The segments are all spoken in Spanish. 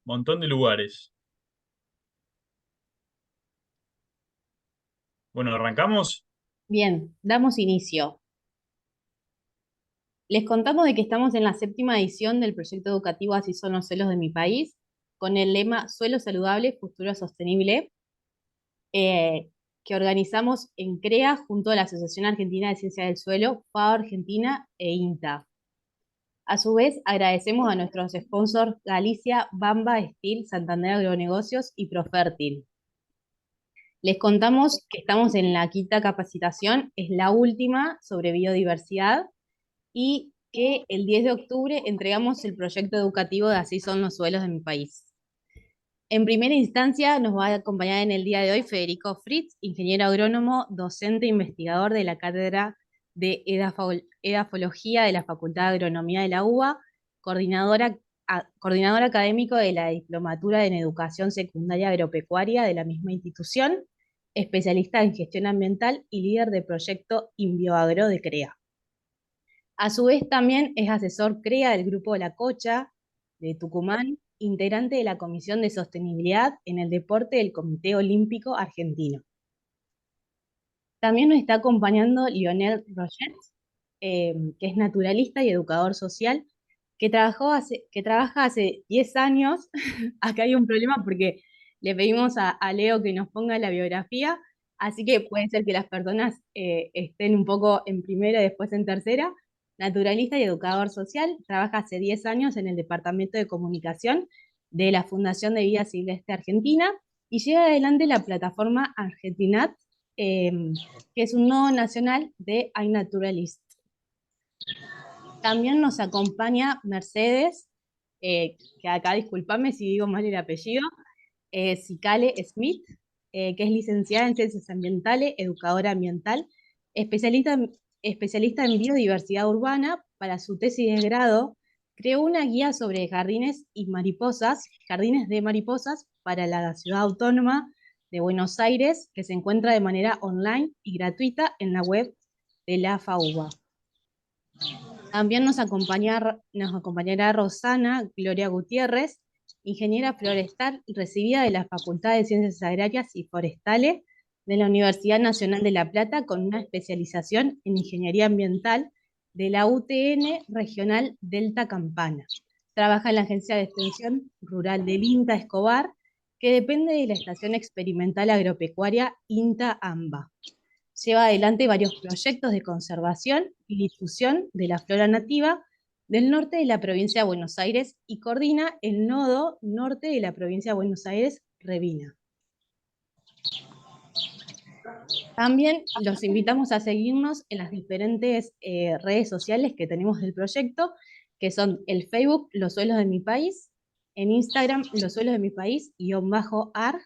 Montón de lugares. Bueno, arrancamos. Bien, damos inicio. Les contamos de que estamos en la séptima edición del proyecto educativo Así son los suelos de mi país, con el lema Suelo saludable, futuro sostenible, eh, que organizamos en CREA junto a la Asociación Argentina de Ciencia del Suelo, FAO Argentina e INTA. A su vez, agradecemos a nuestros sponsors Galicia, Bamba, Steel, Santander Agronegocios y Profértil. Les contamos que estamos en la quinta capacitación, es la última sobre biodiversidad, y que el 10 de octubre entregamos el proyecto educativo de Así son los suelos de mi país. En primera instancia nos va a acompañar en el día de hoy Federico Fritz, ingeniero agrónomo, docente e investigador de la Cátedra de Edafología de la Facultad de Agronomía de la UBA, coordinador académico de la Diplomatura en Educación Secundaria Agropecuaria de la misma institución, especialista en gestión ambiental y líder de proyecto InbioAgro de CREA. A su vez también es asesor CREA del Grupo La Cocha de Tucumán, integrante de la Comisión de Sostenibilidad en el Deporte del Comité Olímpico Argentino. También nos está acompañando Lionel Roget, que es naturalista y educador social, que trabaja hace 10 años. Acá hay un problema porque le pedimos a Leo que nos ponga la biografía, así que puede ser que las personas estén un poco en primera y después en tercera. Naturalista y educador social, trabaja hace 10 años en el Departamento de Comunicación de la Fundación de Vida Silvestre Argentina y lleva adelante la plataforma Argentinat, eh, que es un nodo nacional de iNaturalist. También nos acompaña Mercedes, que acá discúlpame si digo mal el apellido, Cicale Smith, que es licenciada en Ciencias Ambientales, educadora ambiental, especialista, especialista en biodiversidad urbana. Para su tesis de grado, creó una guía sobre jardines y mariposas, jardines de mariposas para la ciudad autónoma de Buenos Aires, que se encuentra de manera online y gratuita en la web de la FAUBA. También nos acompañará Rosana Gloria Gutiérrez, ingeniera forestal recibida de la Facultad de Ciencias Agrarias y Forestales de la Universidad Nacional de La Plata, con una especialización en Ingeniería Ambiental de la UTN Regional Delta Campana. Trabaja en la Agencia de Extensión Rural del INTA Escobar, que depende de la Estación Experimental Agropecuaria INTA-AMBA. Lleva adelante varios proyectos de conservación y difusión de la flora nativa del norte de la provincia de Buenos Aires y coordina el nodo norte de la provincia de Buenos Aires, Revina. También los invitamos a seguirnos en las diferentes redes sociales que tenemos del proyecto, que son el Facebook Los Suelos de mi País, en Instagram Los Suelos de mi País _ARG,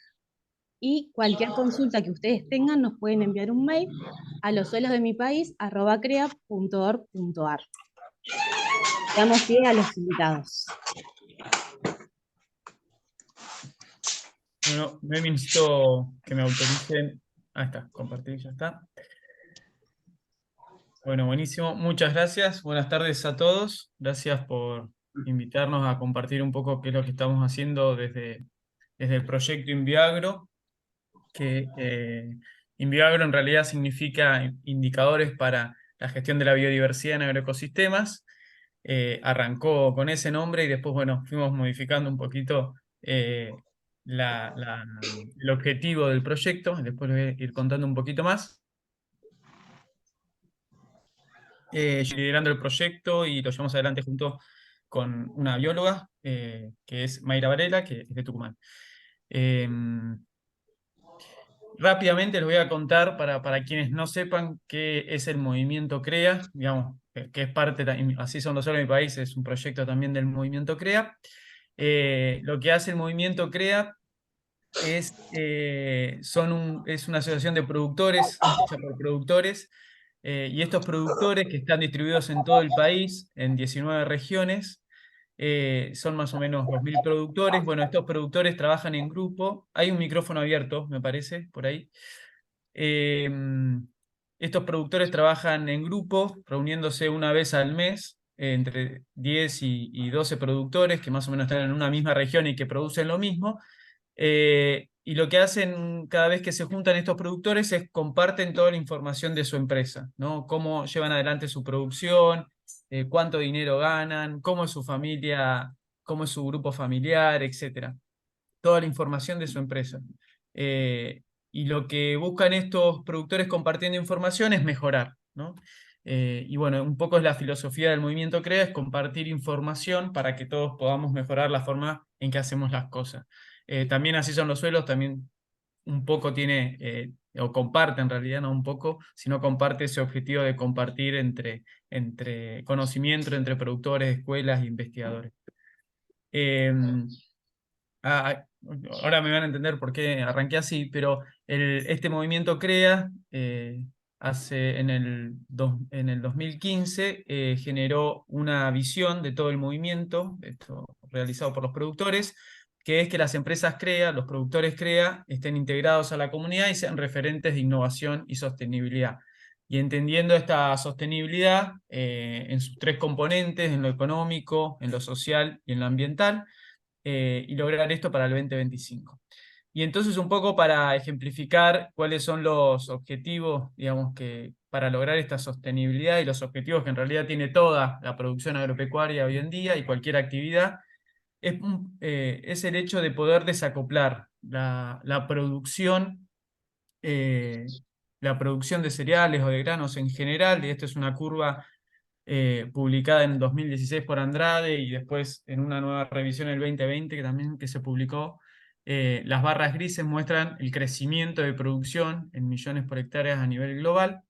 y cualquier consulta que ustedes tengan nos pueden enviar un mail a losuelosdemipaís@crea.org.ar. Damos pie a los invitados. Bueno, me necesito que me autoricen. Ahí está, compartir, ya está. Bueno, buenísimo. Muchas gracias. Buenas tardes a todos. Gracias por invitarnos a compartir un poco qué es lo que estamos haciendo desde el proyecto Inviagro, que Inviagro en realidad significa indicadores para la gestión de la biodiversidad en agroecosistemas. Arrancó con ese nombre y después, bueno, fuimos modificando un poquito el objetivo del proyecto. Después les voy a ir contando un poquito más. Yo liderando el proyecto y lo llevamos adelante junto con una bióloga, que es Mayra Varela, que es de Tucumán. Eh, Rápidamente les voy a contar para quienes no sepan qué es el movimiento CREA, digamos, que es parte, Así son los suelos de mi país, es un proyecto también del movimiento CREA. Lo que hace el movimiento CREA es una asociación de productores, hecha por productores, y estos productores que están distribuidos en todo el país, en 19 regiones, son más o menos 2.000 productores. Bueno, estos productores trabajan en grupo. Hay un micrófono abierto, me parece, por ahí. Eh, Estos productores trabajan en grupo, reuniéndose una vez al mes, entre 10 y 12 productores que más o menos están en una misma región y que producen lo mismo. Y lo que hacen cada vez que se juntan estos productores es comparten toda la información de su empresa, ¿no? Cómo llevan adelante su producción, cuánto dinero ganan, cómo es su familia, cómo es su grupo familiar, etcétera. Toda la información de su empresa. Eh, y lo que buscan estos productores compartiendo información es mejorar, ¿no? Y bueno, un poco es la filosofía del movimiento CREA, es compartir información para que todos podamos mejorar la forma en que hacemos las cosas. También así son los suelos, también un poco tiene, o comparte en realidad, no un poco, sino comparte ese objetivo de compartir entre conocimiento, entre productores, escuelas e investigadores. Eh, Ah, ahora me van a entender por qué arranqué así, pero este movimiento CREA en el 2015 generó una visión de todo el movimiento, esto realizado por los productores, que es que las empresas CREA, los productores CREA, estén integrados a la comunidad y sean referentes de innovación y sostenibilidad. Y entendiendo esta sostenibilidad en sus tres componentes, en lo económico, en lo social y en lo ambiental, y lograr esto para el 2025. Y entonces un poco para ejemplificar cuáles son los objetivos, digamos, que para lograr esta sostenibilidad y los objetivos que en realidad tiene toda la producción agropecuaria hoy en día y cualquier actividad, es el hecho de poder desacoplar eh, la producción de cereales o de granos en general, y esta es una curva publicada en 2016 por Andrade y después en una nueva revisión en el 2020 que también que se publicó. Las barras grises muestran el crecimiento de producción en millones por hectáreas a nivel global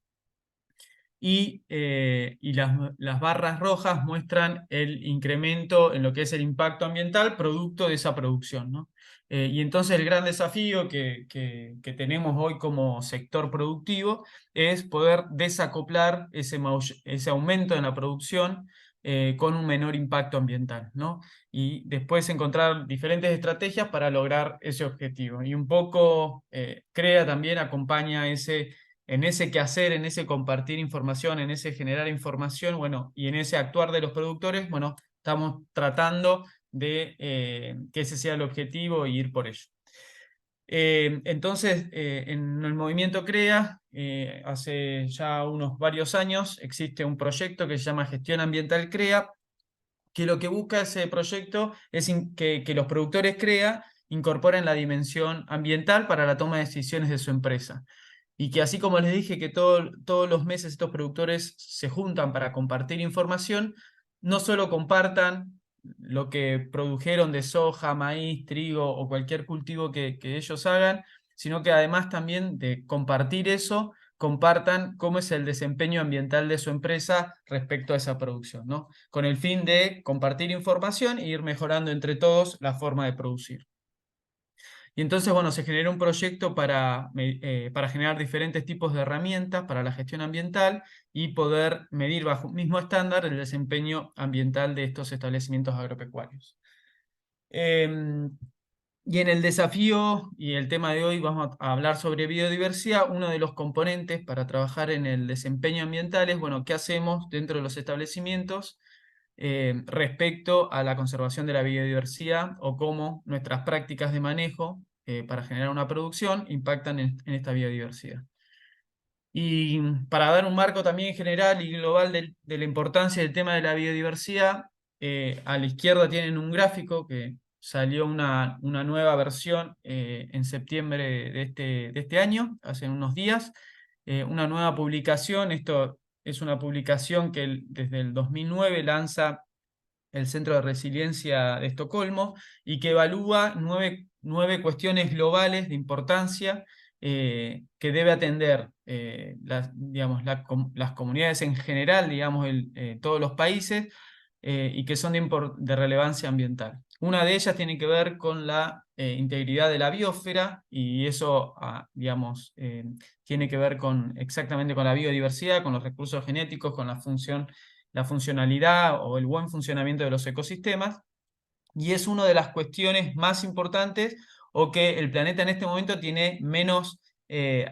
y las barras rojas muestran el incremento en lo que es el impacto ambiental producto de esa producción, ¿no? Y entonces el gran desafío que tenemos hoy como sector productivo es poder desacoplar ese aumento en la producción con un menor impacto ambiental, ¿no? Y después encontrar diferentes estrategias para lograr ese objetivo. Y un poco CREA también acompaña en ese quehacer, en ese compartir información, en ese generar información, bueno, y en ese actuar de los productores, bueno, estamos tratando de que ese sea el objetivo y ir por ello. Entonces, en el movimiento CREA, hace ya unos varios años, existe un proyecto que se llama Gestión Ambiental CREA, que lo que busca ese proyecto es que los productores CREA incorporen la dimensión ambiental para la toma de decisiones de su empresa. Y que así como les dije que todos los meses estos productores se juntan para compartir información, no solo compartan lo que produjeron de soja, maíz, trigo o cualquier cultivo que ellos hagan, sino que además también de compartir eso, compartan cómo es el desempeño ambiental de su empresa respecto a esa producción, ¿no? Con el fin de compartir información e ir mejorando entre todos la forma de producir. Y entonces, bueno, se generó un proyecto para generar diferentes tipos de herramientas para la gestión ambiental y poder medir bajo un mismo estándar el desempeño ambiental de estos establecimientos agropecuarios. Y en el desafío y el tema de hoy vamos a hablar sobre biodiversidad. Uno de los componentes para trabajar en el desempeño ambiental es, bueno, ¿qué hacemos dentro de los establecimientos respecto a la conservación de la biodiversidad o cómo nuestras prácticas de manejo para generar una producción impactan en esta biodiversidad? Y para dar un marco también general y global de la importancia del tema de la biodiversidad, a la izquierda tienen un gráfico que salió una nueva versión en septiembre de este año, hace unos días, una nueva publicación. Esto es una publicación que desde el 2009 lanza el Centro de Resiliencia de Estocolmo, y que evalúa nueve cuestiones globales de importancia que debe atender digamos, las comunidades en general, digamos, todos los países, y que son de relevancia ambiental. Una de ellas tiene que ver con la integridad de la biosfera, y eso, digamos, tiene que ver exactamente con la biodiversidad, con los recursos genéticos, con la funcionalidad o el buen funcionamiento de los ecosistemas, y es una de las cuestiones más importantes o que el planeta en este momento tiene menos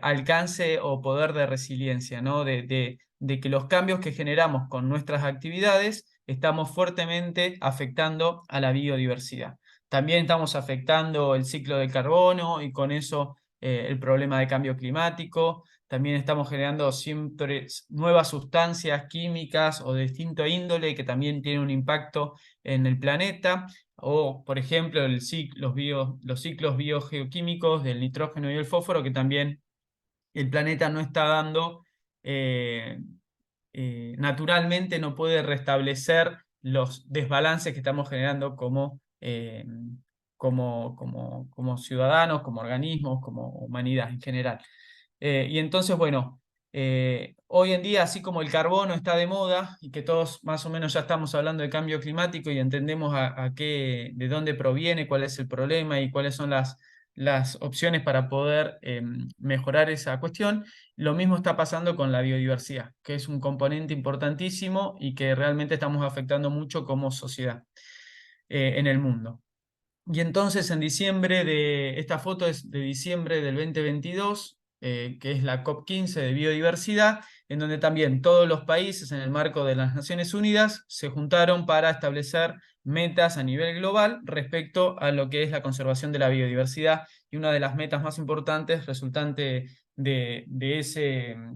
alcance o poder de resiliencia, ¿no? De que los cambios que generamos con nuestras actividades estamos fuertemente afectando a la biodiversidad. También estamos afectando el ciclo del carbono y con eso el problema de cambio climático. También estamos generando siempre nuevas sustancias químicas o de distinto índole que también tienen un impacto en el planeta. O, por ejemplo, los ciclos biogeoquímicos del nitrógeno y el fósforo, que también el planeta no está dando, eh, naturalmente no puede restablecer los desbalances que estamos generando como ciudadanos, como organismos, como humanidad en general. Y entonces, bueno, hoy en día, así como el carbono está de moda y que todos más o menos ya estamos hablando de cambio climático y entendemos de dónde proviene, cuál es el problema y cuáles son las opciones para poder mejorar esa cuestión, lo mismo está pasando con la biodiversidad, que es un componente importantísimo y que realmente estamos afectando mucho como sociedad en el mundo. Y entonces esta foto es de diciembre del 2022, que es la COP15 de biodiversidad, en donde también todos los países en el marco de las Naciones Unidas se juntaron para establecer metas a nivel global respecto a lo que es la conservación de la biodiversidad. Y una de las metas más importantes resultante de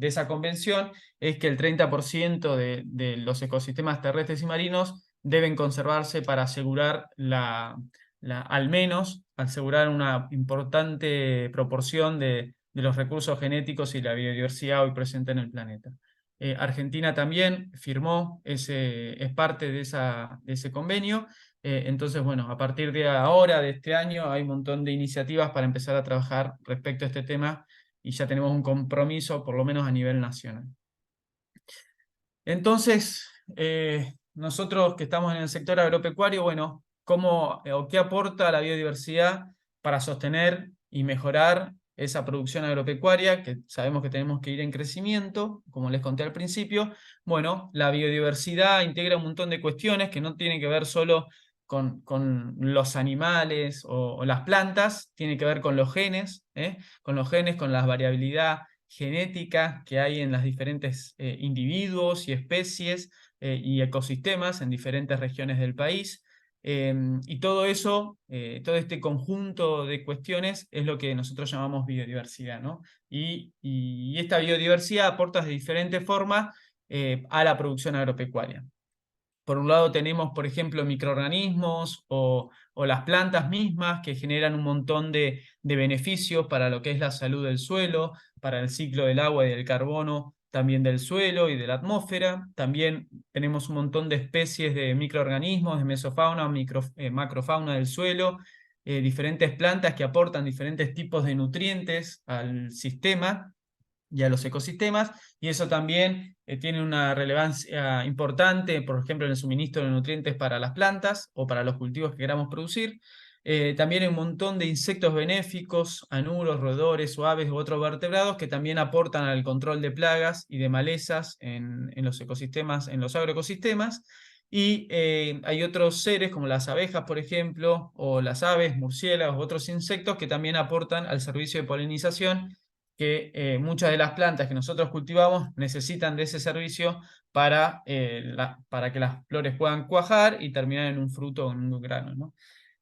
esa convención es que el 30% de los ecosistemas terrestres y marinos deben conservarse para asegurar al menos asegurar una importante proporción de los recursos genéticos y la biodiversidad hoy presente en el planeta. Argentina también firmó, es parte de ese convenio. Entonces, bueno, a partir de ahora, de este año, hay un montón de iniciativas para empezar a trabajar respecto a este tema y ya tenemos un compromiso, por lo menos a nivel nacional. Entonces, nosotros que estamos en el sector agropecuario, bueno, ¿cómo o qué aporta la biodiversidad para sostener y mejorar esa producción agropecuaria que sabemos que tenemos que ir en crecimiento, como les conté al principio? Bueno, la biodiversidad integra un montón de cuestiones que no tienen que ver solo con los animales o las plantas, tiene que ver con los genes, con la variabilidad genética que hay en las diferentes individuos y especies y ecosistemas en diferentes regiones del país. Y todo eso, todo este conjunto de cuestiones es lo que nosotros llamamos biodiversidad, ¿no? Y esta biodiversidad aporta de diferentes formas a la producción agropecuaria. Por un lado tenemos, por ejemplo, microorganismos o las plantas mismas que generan un montón de beneficios para lo que es la salud del suelo, para el ciclo del agua y del carbono, también del suelo y de la atmósfera. También tenemos un montón de especies de microorganismos, de mesofauna, macrofauna del suelo, diferentes plantas que aportan diferentes tipos de nutrientes al sistema y a los ecosistemas, y eso también tiene una relevancia importante, por ejemplo, en el suministro de nutrientes para las plantas o para los cultivos que queramos producir. También hay un montón de insectos benéficos, anuros, roedores o aves u otros vertebrados que también aportan al control de plagas y de malezas en los ecosistemas, en los agroecosistemas. Y hay otros seres como las abejas, por ejemplo, o las aves, murciélagos, otros insectos que también aportan al servicio de polinización, que muchas de las plantas que nosotros cultivamos necesitan de ese servicio para que las flores puedan cuajar y terminar en un fruto o en un grano, ¿no?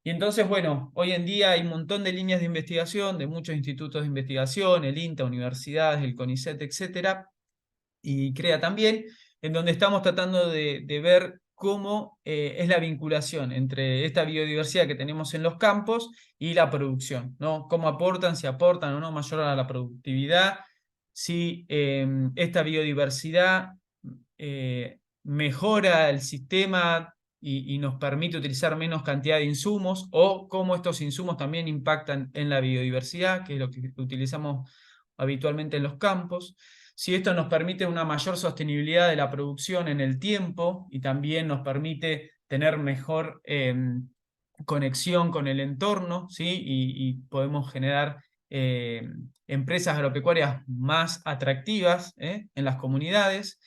Y entonces, bueno, hoy en día hay un montón de líneas de investigación, de muchos institutos de investigación, el INTA, universidades, el CONICET, etcétera, y CREA también, en donde estamos tratando de ver cómo es la vinculación entre esta biodiversidad que tenemos en los campos y la producción, ¿no? Cómo aportan, si aportan o no mayor a la productividad, si esta biodiversidad mejora el sistema y nos permite utilizar menos cantidad de insumos, o cómo estos insumos también impactan en la biodiversidad, que es lo que utilizamos habitualmente en los campos. Si esto nos permite una mayor sostenibilidad de la producción en el tiempo y también nos permite tener mejor conexión con el entorno, ¿sí? Y podemos generar empresas agropecuarias más atractivas en las comunidades.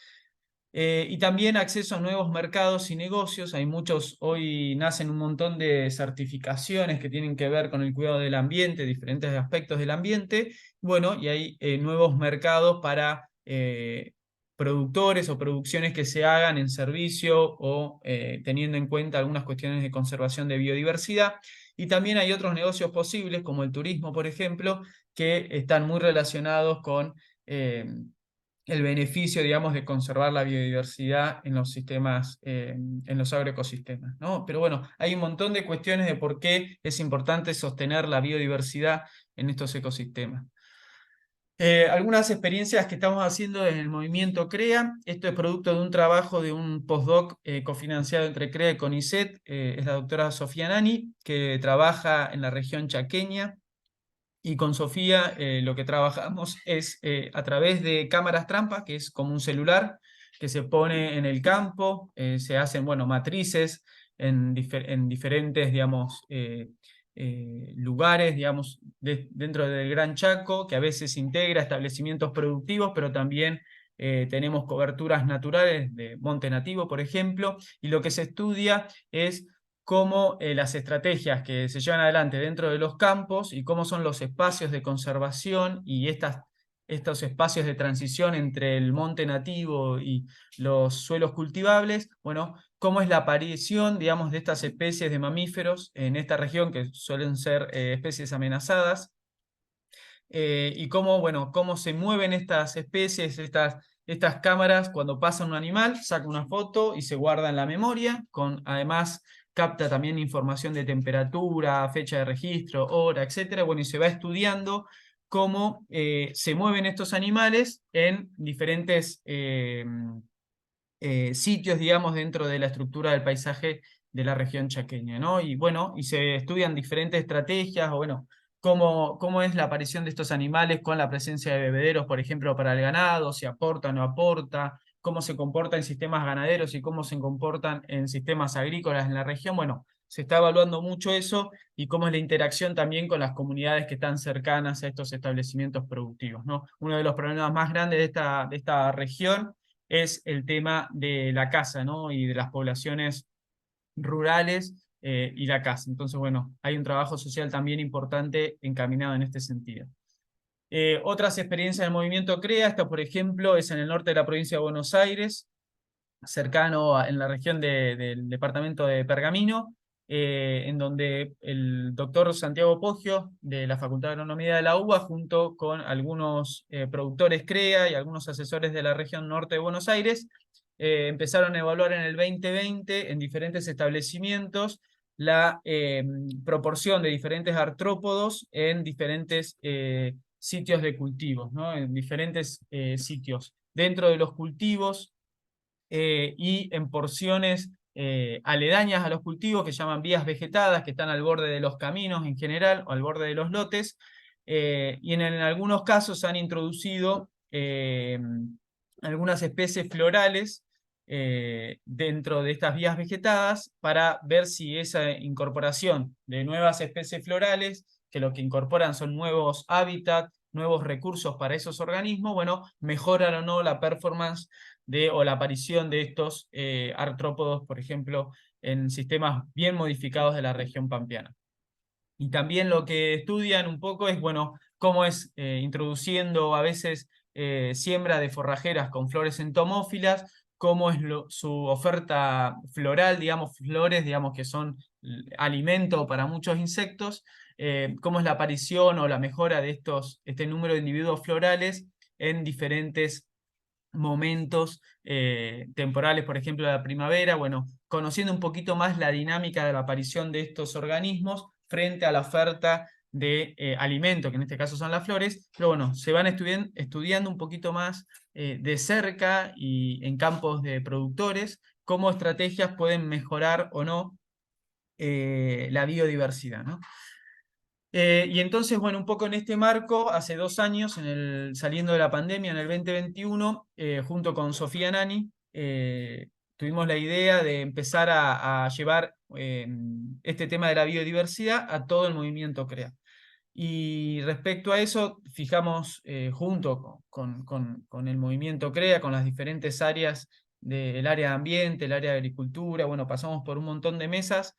Y también acceso a nuevos mercados y negocios. Hay muchos, hoy nacen un montón de certificaciones que tienen que ver con el cuidado del ambiente, diferentes aspectos del ambiente. Bueno, y hay nuevos mercados para productores o producciones que se hagan en servicio o teniendo en cuenta algunas cuestiones de conservación de biodiversidad. Y también hay otros negocios posibles, como el turismo, por ejemplo, que están muy relacionados con el beneficio, digamos, de conservar la biodiversidad en los sistemas, en los agroecosistemas, ¿no? Pero bueno, hay un montón de cuestiones de por qué es importante sostener la biodiversidad en estos ecosistemas. Algunas experiencias que estamos haciendo en el movimiento CREA. Esto es producto de un trabajo de un postdoc cofinanciado entre CREA y CONICET. Es la doctora Sofía Nani, que trabaja en la región chaqueña. Y con Sofía lo que trabajamos es a través de cámaras trampa, que es como un celular que se pone en el campo. Se hacen, bueno, matrices en diferentes, digamos, lugares, digamos, dentro del Gran Chaco, que a veces integra establecimientos productivos, pero también tenemos coberturas naturales de monte nativo, por ejemplo, y lo que se estudia es cómo las estrategias que se llevan adelante dentro de los campos y cómo son los espacios de conservación y estos espacios de transición entre el monte nativo y los suelos cultivables, bueno, cómo es la aparición, digamos, de estas especies de mamíferos en esta región, que suelen ser especies amenazadas, y cómo, bueno, cómo se mueven estas especies, estas cámaras cuando pasa un animal, saca una foto y se guarda en la memoria, además capta también información de temperatura, fecha de registro, hora, etcétera. Bueno, y se va estudiando cómo se mueven estos animales en diferentes sitios, digamos, dentro de la estructura del paisaje de la región chaqueña, ¿no? Y bueno, y se estudian diferentes estrategias, o bueno, cómo es la aparición de estos animales con la presencia de bebederos, por ejemplo, para el ganado, si aporta o no aporta, cómo se comporta en sistemas ganaderos y cómo se comportan en sistemas agrícolas en la región. Bueno, se está evaluando mucho eso y cómo es la interacción también con las comunidades que están cercanas a estos establecimientos productivos, ¿no? Uno de los problemas más grandes de esta región es el tema de la caza, ¿no? Y de las poblaciones rurales y la caza. Entonces, bueno, hay un trabajo social también importante encaminado en este sentido. Otras experiencias del movimiento CREA, esta por ejemplo es en el norte de la provincia de Buenos Aires, en la región del departamento de Pergamino, en donde el doctor Santiago Poggio, de la Facultad de Agronomía de la UBA, junto con algunos productores CREA y algunos asesores de la región norte de Buenos Aires, empezaron a evaluar en el 2020 en diferentes establecimientos la proporción de diferentes artrópodos en diferentes sitios de cultivos, ¿no? En diferentes sitios. Dentro de los cultivos y en porciones aledañas a los cultivos que se llaman vías vegetadas, que están al borde de los caminos en general o al borde de los lotes, y en algunos casos se han introducido algunas especies florales dentro de estas vías vegetadas para ver si esa incorporación de nuevas especies florales, que lo que incorporan son nuevos hábitats, nuevos recursos para esos organismos, bueno, mejoran o no la performance o la aparición de estos artrópodos, por ejemplo, en sistemas bien modificados de la región pampeana. Y también lo que estudian un poco es, bueno, cómo es introduciendo a veces siembra de forrajeras con flores entomófilas, cómo es su oferta floral, digamos, flores, digamos, que son alimento para muchos insectos, cómo es la aparición o la mejora de este número de individuos florales en diferentes momentos temporales, por ejemplo, de la primavera, bueno, conociendo un poquito más la dinámica de la aparición de estos organismos frente a la oferta de alimento, que en este caso son las flores, pero bueno, se van estudiando un poquito más de cerca y en campos de productores, cómo estrategias pueden mejorar o no la biodiversidad, ¿no? Y entonces, bueno, un poco en este marco, hace 2 años, saliendo de la pandemia, en el 2021, junto con Sofía Nani, tuvimos la idea de empezar a llevar este tema de la biodiversidad a todo el movimiento CREA. Y respecto a eso, fijamos junto con el movimiento CREA, con las diferentes áreas del área de ambiente, el área de agricultura, bueno, pasamos por un montón de mesas,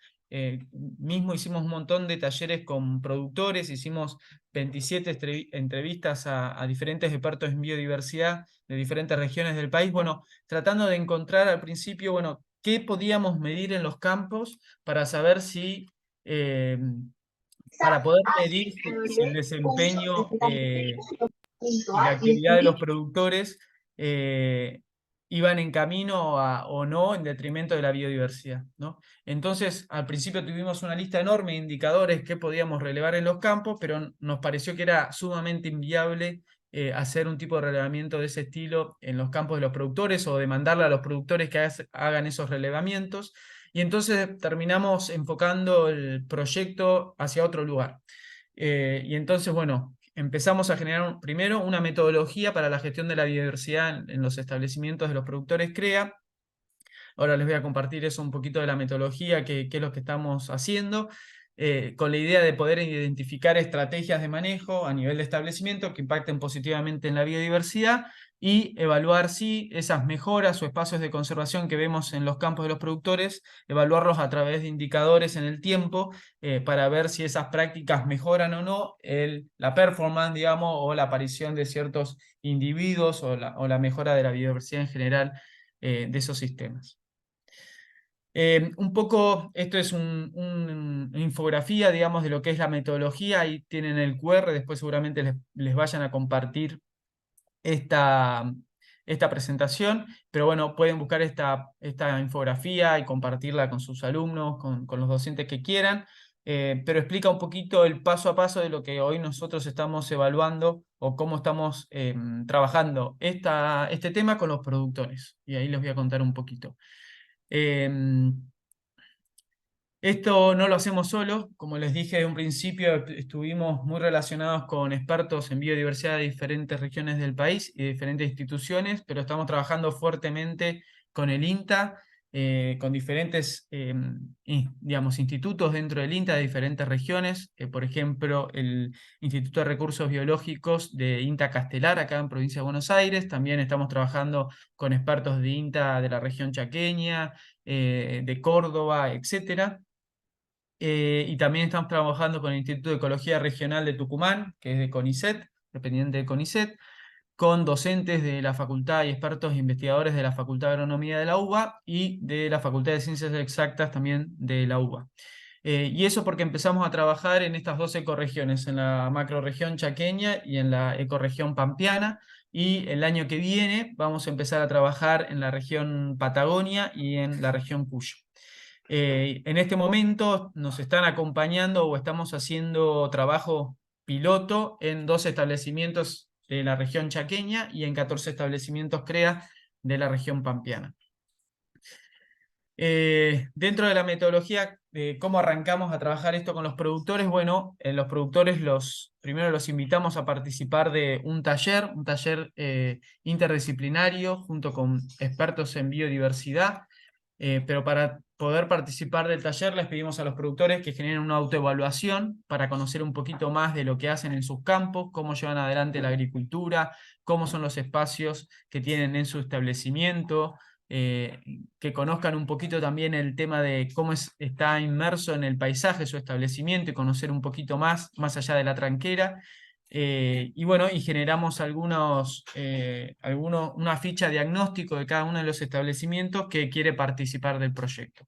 mismo hicimos un montón de talleres con productores, hicimos 27 entrevistas a diferentes expertos en biodiversidad de diferentes regiones del país, bueno, tratando de encontrar al principio, bueno, qué podíamos medir en los campos para saber si, para poder medir si el desempeño y la actividad de los productores eh, iban en camino o no en detrimento de la biodiversidad, ¿no? Entonces, al principio tuvimos una lista enorme de indicadores que podíamos relevar en los campos, pero nos pareció que era sumamente inviable hacer un tipo de relevamiento de ese estilo en los campos de los productores o demandarle a los productores que hagan esos relevamientos. Y entonces terminamos enfocando el proyecto hacia otro lugar. Y entonces, bueno, empezamos a generar primero una metodología para la gestión de la biodiversidad en los establecimientos de los productores CREA. Ahora les voy a compartir eso un poquito de la metodología, qué es lo que estamos haciendo, con la idea de poder identificar estrategias de manejo a nivel de establecimiento que impacten positivamente en la biodiversidad y evaluar si esas mejoras o espacios de conservación que vemos en los campos de los productores, evaluarlos a través de indicadores en el tiempo para ver si esas prácticas mejoran o no la performance, digamos, o la aparición de ciertos individuos o la mejora de la biodiversidad en general de esos sistemas. Un poco, esto es una infografía, digamos, de lo que es la metodología. Ahí tienen el QR, después seguramente les vayan a compartir esta presentación, pero bueno, pueden buscar esta infografía y compartirla con sus alumnos, con los docentes que quieran, pero explica un poquito el paso a paso de lo que hoy nosotros estamos evaluando o cómo estamos trabajando este tema con los productores. Y ahí les voy a contar un poquito. Esto no lo hacemos solos, como les dije de un principio, estuvimos muy relacionados con expertos en biodiversidad de diferentes regiones del país y de diferentes instituciones, pero estamos trabajando fuertemente con el INTA, con diferentes digamos, institutos dentro del INTA de diferentes regiones, por ejemplo, el Instituto de Recursos Biológicos de INTA Castelar, acá en Provincia de Buenos Aires. También estamos trabajando con expertos de INTA de la región chaqueña, de Córdoba, etcétera. Y también estamos trabajando con el Instituto de Ecología Regional de Tucumán, que es de CONICET, dependiente de CONICET, con docentes de la facultad y expertos e investigadores de la Facultad de Agronomía de la UBA y de la Facultad de Ciencias Exactas también de la UBA. Y eso porque empezamos a trabajar en estas dos ecorregiones, en la macrorregión chaqueña y en la ecorregión pampeana, y el año que viene vamos a empezar a trabajar en la región Patagonia y en la región Cuyo. En este momento nos están acompañando o estamos haciendo trabajo piloto en 2 establecimientos de la región chaqueña y en 14 establecimientos CREA de la región pampeana. Dentro de la metodología de cómo arrancamos a trabajar esto con los productores, bueno, los productores primero los invitamos a participar de un taller interdisciplinario junto con expertos en biodiversidad. Pero para poder participar del taller les pedimos a los productores que generen una autoevaluación para conocer un poquito más de lo que hacen en sus campos, cómo llevan adelante la agricultura, cómo son los espacios que tienen en su establecimiento, que conozcan un poquito también el tema de cómo está inmerso en el paisaje su establecimiento y conocer un poquito más allá de la tranquera. Y bueno, y generamos una ficha diagnóstico de cada uno de los establecimientos que quiere participar del proyecto.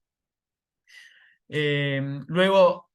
Luego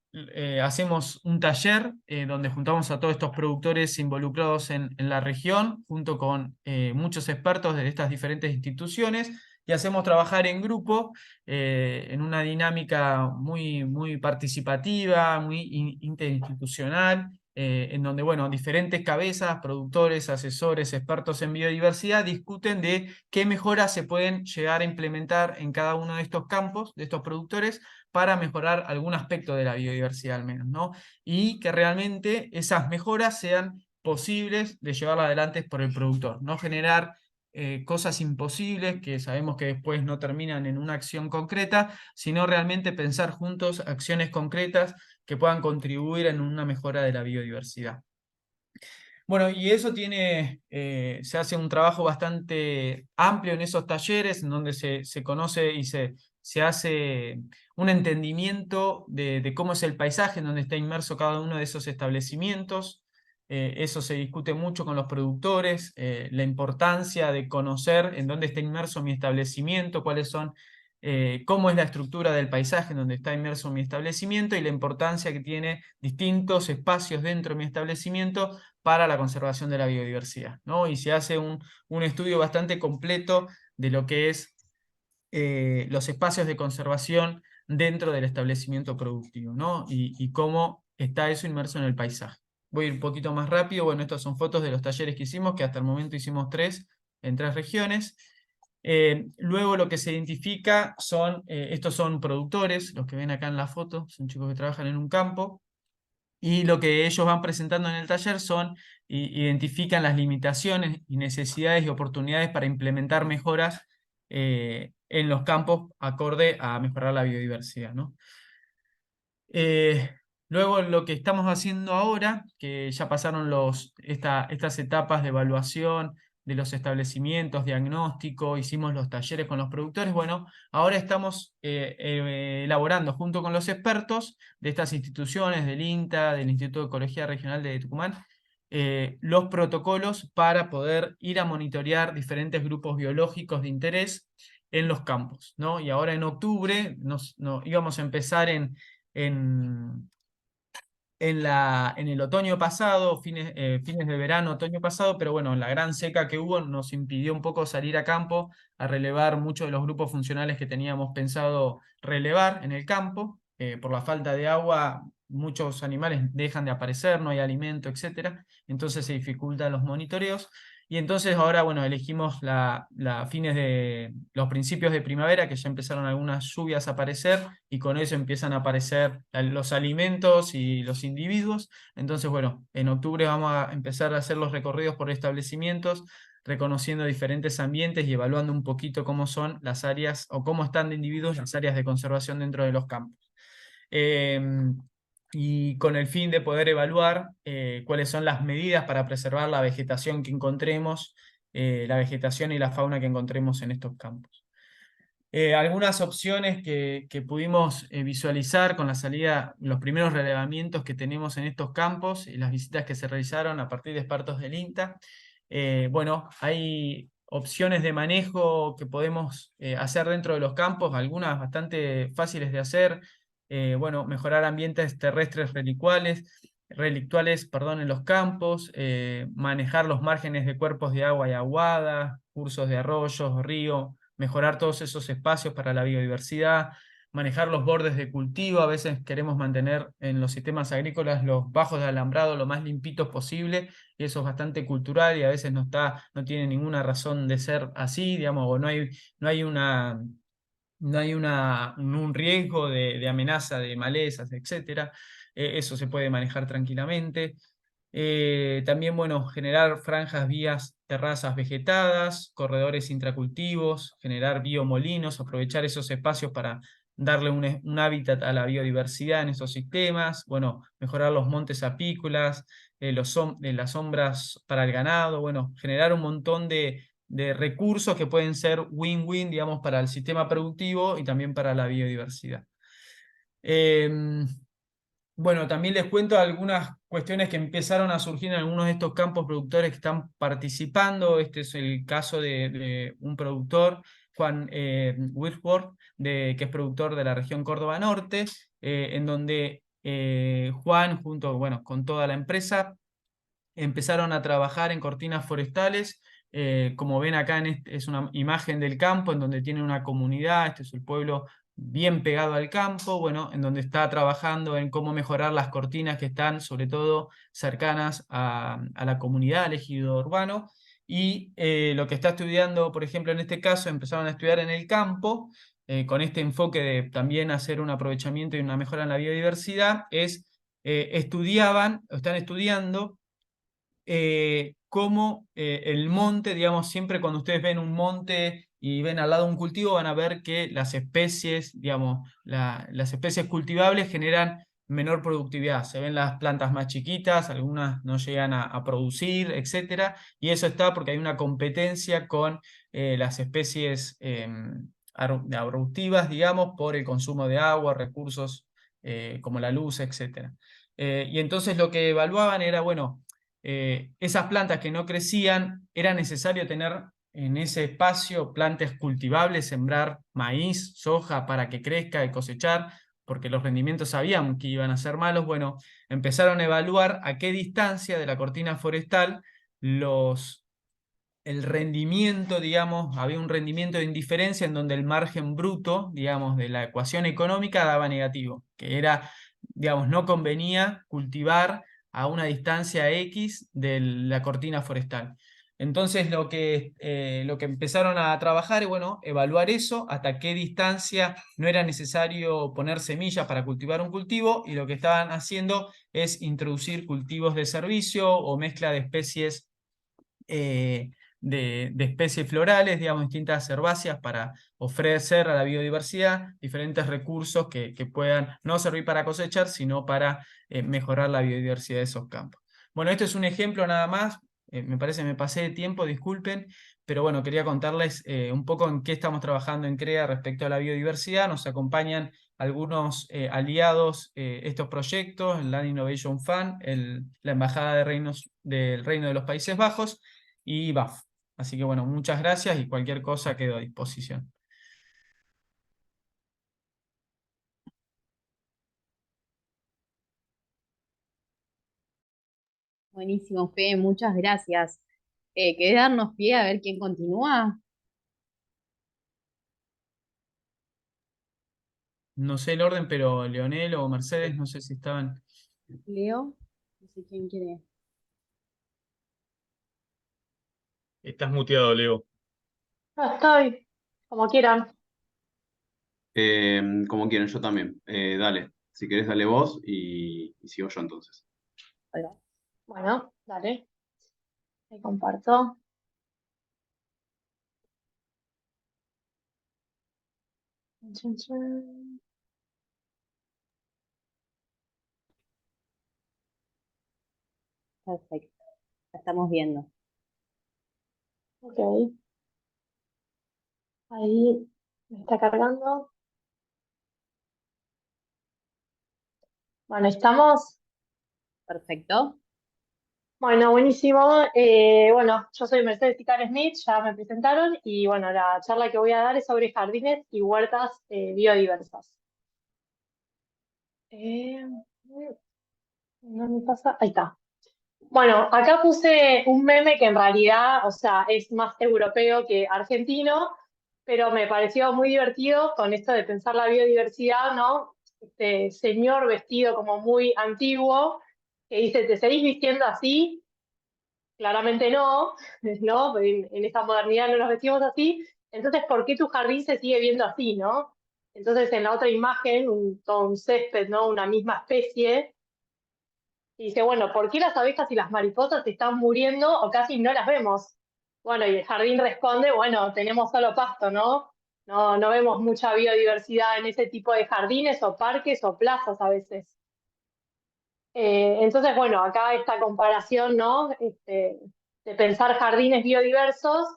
hacemos un taller donde juntamos a todos estos productores involucrados en la región, junto con muchos expertos de estas diferentes instituciones, y hacemos trabajar en grupo en una dinámica muy participativa, muy interinstitucional, en donde, bueno, diferentes cabezas, productores, asesores, expertos en biodiversidad discuten de qué mejoras se pueden llegar a implementar en cada uno de estos campos, de estos productores, para mejorar algún aspecto de la biodiversidad al menos, ¿no? Y que realmente esas mejoras sean posibles de llevarla adelante por el productor, no generar cosas imposibles que sabemos que después no terminan en una acción concreta, sino realmente pensar juntos acciones concretas que puedan contribuir en una mejora de la biodiversidad. Bueno, y eso se hace un trabajo bastante amplio en esos talleres, en donde se conoce y se hace un entendimiento de cómo es el paisaje en donde está inmerso cada uno de esos establecimientos. Eso se discute mucho con los productores, la importancia de conocer en dónde está inmerso mi establecimiento, cuáles son, cómo es la estructura del paisaje en donde está inmerso mi establecimiento y la importancia que tiene distintos espacios dentro de mi establecimiento para la conservación de la biodiversidad, ¿no? Y se hace un estudio bastante completo de lo que es los espacios de conservación dentro del establecimiento productivo, ¿no? Y cómo está eso inmerso en el paisaje. Voy a ir un poquito más rápido. Bueno, estas son fotos de los talleres que hicimos, que hasta el momento hicimos 3 en 3 regiones. Luego lo que se identifica son, estos son productores, los que ven acá en la foto, son chicos que trabajan en un campo, y lo que ellos van presentando en el taller son, identifican las limitaciones y necesidades y oportunidades para implementar mejoras en los campos acorde a mejorar la biodiversidad, ¿no? Eh, Luego lo que estamos haciendo ahora, que ya pasaron estas etapas de evaluación de los establecimientos, diagnóstico, hicimos los talleres con los productores, bueno, ahora estamos elaborando junto con los expertos de estas instituciones, del INTA, del Instituto de Ecología Regional de Tucumán, los protocolos para poder ir a monitorear diferentes grupos biológicos de interés en los campos, ¿no? Y ahora en octubre íbamos a empezar en, en el otoño pasado, fines de verano, otoño pasado, pero bueno, la gran seca que hubo nos impidió un poco salir a campo a relevar muchos de los grupos funcionales que teníamos pensado relevar en el campo. Por la falta de agua, muchos animales dejan de aparecer, no hay alimento, etcétera. Entonces se dificultan los monitoreos. Y entonces ahora, bueno, elegimos fines de los principios de primavera, que ya empezaron algunas lluvias a aparecer, y con eso empiezan a aparecer los alimentos y los individuos. Entonces, bueno, en octubre vamos a empezar a hacer los recorridos por establecimientos, reconociendo diferentes ambientes y evaluando un poquito cómo son las áreas o cómo están de individuos las áreas de conservación dentro de los campos. Y con el fin de poder evaluar cuáles son las medidas para preservar la vegetación que encontremos, la vegetación y la fauna que encontremos en estos campos. Algunas opciones que pudimos visualizar con la salida, los primeros relevamientos que tenemos en estos campos y las visitas que se realizaron a partir de expertos del INTA. Bueno, hay opciones de manejo que podemos hacer dentro de los campos, algunas bastante fáciles de hacer. Bueno, mejorar ambientes terrestres relictuales, perdón, en los campos, manejar los márgenes de cuerpos de agua y aguada, cursos de arroyos, río, mejorar todos esos espacios para la biodiversidad, manejar los bordes de cultivo. A veces queremos mantener en los sistemas agrícolas los bajos de alambrado lo más limpitos posible, y eso es bastante cultural y a veces no tiene ninguna razón de ser así, digamos, o no hay un riesgo de amenaza de malezas, etcétera. Eso se puede manejar tranquilamente. También, bueno, generar franjas, vías, terrazas vegetadas, corredores intracultivos, generar biomolinos, aprovechar esos espacios para darle un hábitat a la biodiversidad en esos sistemas. Bueno, mejorar los montes apícolas, las sombras para el ganado. Bueno, generar un montón de recursos que pueden ser win-win, digamos, para el sistema productivo y también para la biodiversidad. Bueno, también les cuento algunas cuestiones que empezaron a surgir en algunos de estos campos productores que están participando. Este es el caso de un productor, Juan Whitworth, que es productor de la región Córdoba Norte, en donde Juan, junto, bueno, con toda la empresa, empezaron a trabajar en cortinas forestales. Como ven acá, es una imagen del campo en donde tiene una comunidad. Este es el pueblo bien pegado al campo, bueno, en donde está trabajando en cómo mejorar las cortinas que están sobre todo cercanas a la comunidad, al ejido urbano. Y lo que está estudiando, por ejemplo, en este caso, empezaron a estudiar en el campo, con este enfoque de también hacer un aprovechamiento y una mejora en la biodiversidad, están estudiando cómo el monte, digamos, siempre cuando ustedes ven un monte y ven al lado un cultivo, van a ver que las especies, digamos, las especies cultivables generan menor productividad. Se ven las plantas más chiquitas, algunas no llegan a producir, etcétera, y eso está porque hay una competencia con las especies arbustivas, digamos, por el consumo de agua, recursos como la luz, etcétera. Y entonces lo que evaluaban era, bueno, esas plantas que no crecían, era necesario tener en ese espacio plantas cultivables, sembrar maíz, soja para que crezca y cosechar, porque los rendimientos sabían que iban a ser malos. Bueno, empezaron a evaluar a qué distancia de la cortina forestal el rendimiento, digamos, había un rendimiento de indiferencia en donde el margen bruto, digamos, de la ecuación económica daba negativo, que era, digamos, no convenía cultivar a una distancia X de la cortina forestal. Entonces lo que empezaron a trabajar es, bueno, evaluar eso, hasta qué distancia no era necesario poner semillas para cultivar un cultivo, y lo que estaban haciendo es introducir cultivos de servicio o mezcla de especies eh, de especies florales, digamos, distintas herbáceas para ofrecer a la biodiversidad diferentes recursos que puedan no servir para cosechar, sino para mejorar la biodiversidad de esos campos. Bueno, esto es un ejemplo nada más. Me parece que me pasé de tiempo, disculpen, pero bueno, quería contarles un poco en qué estamos trabajando en CREA respecto a la biodiversidad. Nos acompañan algunos aliados estos proyectos, el Land Innovation Fund, la Embajada del Reino de los Países Bajos y BAF. Así que bueno, muchas gracias y cualquier cosa quedo a disposición. Buenísimo, Fe, muchas gracias. ¿Querés darnos pie a ver quién continúa? No sé el orden, pero Leonel o Mercedes, no sé si estaban. Leo, no sé quién quiere. Estás muteado, Leo. No estoy, como quieran. Como quieran, yo también. Dale, si querés, dale vos y sigo yo entonces. Ahí va. Bueno, dale, te comparto. Chan, chan. Perfecto, la estamos viendo. Ok, ahí me está cargando. Bueno, estamos. Perfecto. Bueno, buenísimo. Bueno, yo soy Mercedes Ticar Smith, ya me presentaron, y bueno, la charla que voy a dar es sobre jardines y huertas biodiversas. Eh, no me pasa. Ahí está. Bueno, acá puse un meme que en realidad, o sea, es más europeo que argentino, pero me pareció muy divertido con esto de pensar la biodiversidad, ¿no? Este señor vestido como muy antiguo, que dice, ¿te seguís vistiendo así? Claramente no, ¿no? En esta modernidad no nos vestimos así. Entonces, ¿por qué tu jardín se sigue viendo así, no? Entonces, en la otra imagen, todo un césped, ¿no? Una misma especie. Y dice, bueno, ¿por qué las abejas y las mariposas se están muriendo o casi no las vemos? Bueno, y el jardín responde, bueno, tenemos solo pasto, ¿no? No vemos mucha biodiversidad en ese tipo de jardines o parques o plazas a veces. Entonces, bueno, acá esta comparación, ¿no? De pensar jardines biodiversos,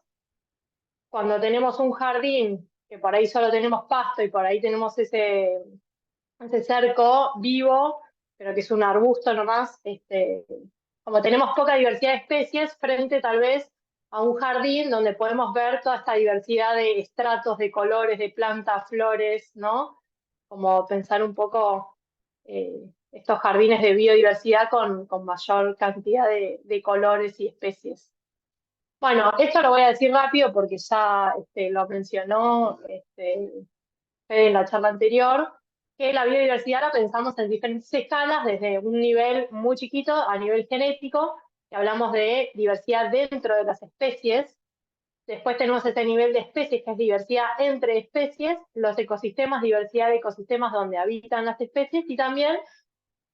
cuando tenemos un jardín que por ahí solo tenemos pasto y por ahí tenemos ese cerco vivo, pero que es un arbusto nomás, como tenemos poca diversidad de especies, frente tal vez a un jardín donde podemos ver toda esta diversidad de estratos, de colores, de plantas, flores, ¿no? Como pensar un poco estos jardines de biodiversidad con mayor cantidad de colores y especies. Bueno, esto lo voy a decir rápido porque ya lo mencionó en la charla anterior, que la biodiversidad la pensamos en diferentes escalas, desde un nivel muy chiquito a nivel genético, que hablamos de diversidad dentro de las especies. Después tenemos ese nivel de especies, que es diversidad entre especies, los ecosistemas, diversidad de ecosistemas donde habitan las especies, y también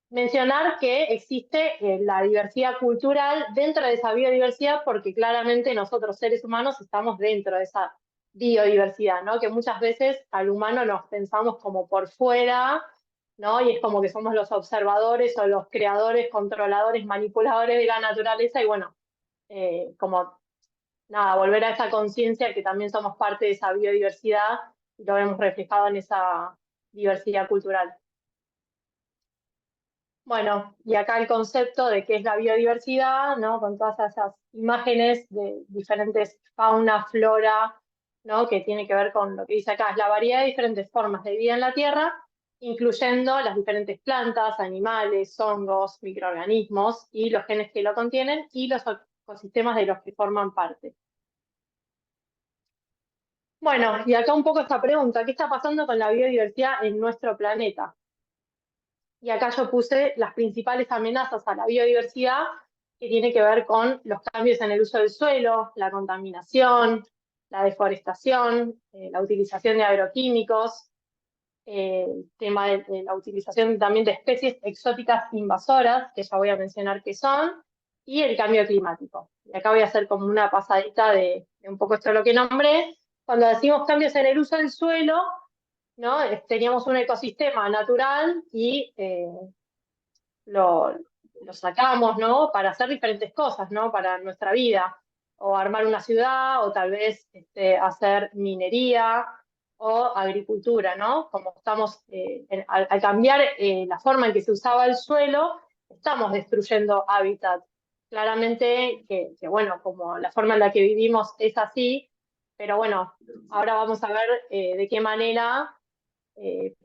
mencionar que existe la diversidad cultural dentro de esa biodiversidad, porque claramente nosotros seres humanos estamos dentro de esa biodiversidad, ¿no? Que muchas veces al humano nos pensamos como por fuera, ¿no? Y es como que somos los observadores o los creadores, controladores, manipuladores de la naturaleza, y bueno, como nada, volver a esa conciencia que también somos parte de esa biodiversidad y lo vemos reflejado en esa diversidad cultural. Bueno, y acá el concepto de qué es la biodiversidad, ¿no? Con todas esas imágenes de diferentes fauna, flora, ¿no? Que tiene que ver con lo que dice acá, es la variedad de diferentes formas de vida en la Tierra, incluyendo las diferentes plantas, animales, hongos, microorganismos y los genes que lo contienen y los ecosistemas de los que forman parte. Bueno, y acá un poco esta pregunta, ¿qué está pasando con la biodiversidad en nuestro planeta? Y acá yo puse las principales amenazas a la biodiversidad, que tiene que ver con los cambios en el uso del suelo, la contaminación, la deforestación, la utilización de agroquímicos, el tema de la utilización también de especies exóticas invasoras, que ya voy a mencionar qué son, y el cambio climático. Y acá voy a hacer como una pasadita de un poco esto de lo que nombré. Cuando decimos cambios en el uso del suelo, ¿no? Teníamos un ecosistema natural y lo, lo sacamos, ¿no? Para hacer diferentes cosas, ¿no? Para nuestra vida, o armar una ciudad, o tal vez hacer minería o agricultura, ¿no? Como estamos, al cambiar la forma en que se usaba el suelo, estamos destruyendo hábitat. Claramente bueno, como la forma en la que vivimos es así, pero bueno, ahora vamos a ver de qué manera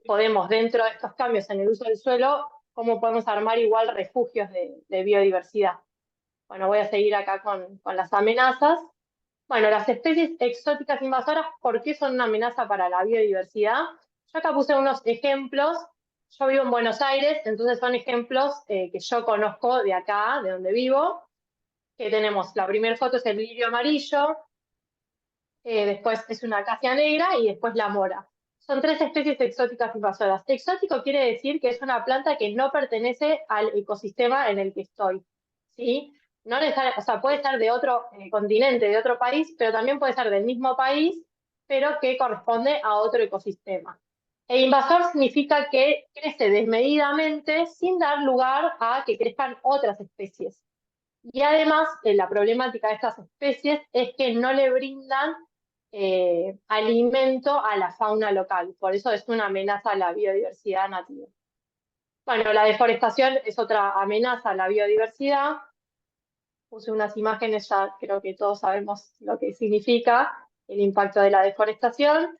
podemos, dentro de estos cambios en el uso del suelo, cómo podemos armar igual refugios de biodiversidad. Bueno, voy a seguir acá con las amenazas. Bueno, las especies exóticas invasoras, ¿por qué son una amenaza para la biodiversidad? Yo acá puse unos ejemplos. Yo vivo en Buenos Aires, entonces son ejemplos que yo conozco de acá, de donde vivo. Que tenemos, la primera foto es el lirio amarillo, después es una acacia negra y después la mora. Son 3 especies exóticas invasoras. Exótico quiere decir que es una planta que no pertenece al ecosistema en el que estoy, ¿sí? No o sea, puede ser de otro continente, de otro país, pero también puede ser del mismo país, pero que corresponde a otro ecosistema. E invasor significa que crece desmedidamente sin dar lugar a que crezcan otras especies. Y además, la problemática de estas especies es que no le brindan alimento a la fauna local. Por eso es una amenaza a la biodiversidad nativa. Bueno, la deforestación es otra amenaza a la biodiversidad. Puse unas imágenes, ya creo que todos sabemos lo que significa el impacto de la deforestación.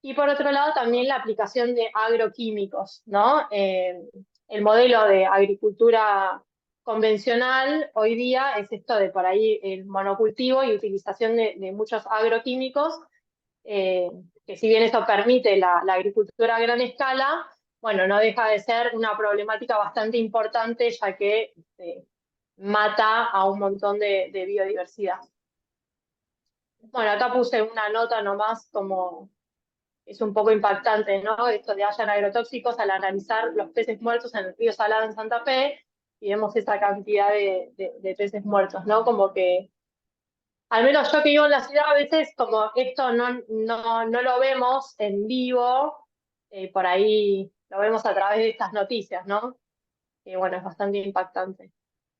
Y por otro lado, también la aplicación de agroquímicos, ¿no? El modelo de agricultura convencional hoy día es esto de por ahí el monocultivo y utilización de muchos agroquímicos, que si bien eso permite la agricultura a gran escala, bueno, no deja de ser una problemática bastante importante, ya que mata a un montón de biodiversidad. Bueno, acá puse una nota nomás como es un poco impactante, ¿no? Esto de hayan agrotóxicos al analizar los peces muertos en el río Salado en Santa Fe y vemos esa cantidad de peces muertos, ¿no? Como que, al menos yo que vivo en la ciudad, a veces como esto no lo vemos en vivo, por ahí lo vemos a través de estas noticias, ¿no? Que bueno, es bastante impactante.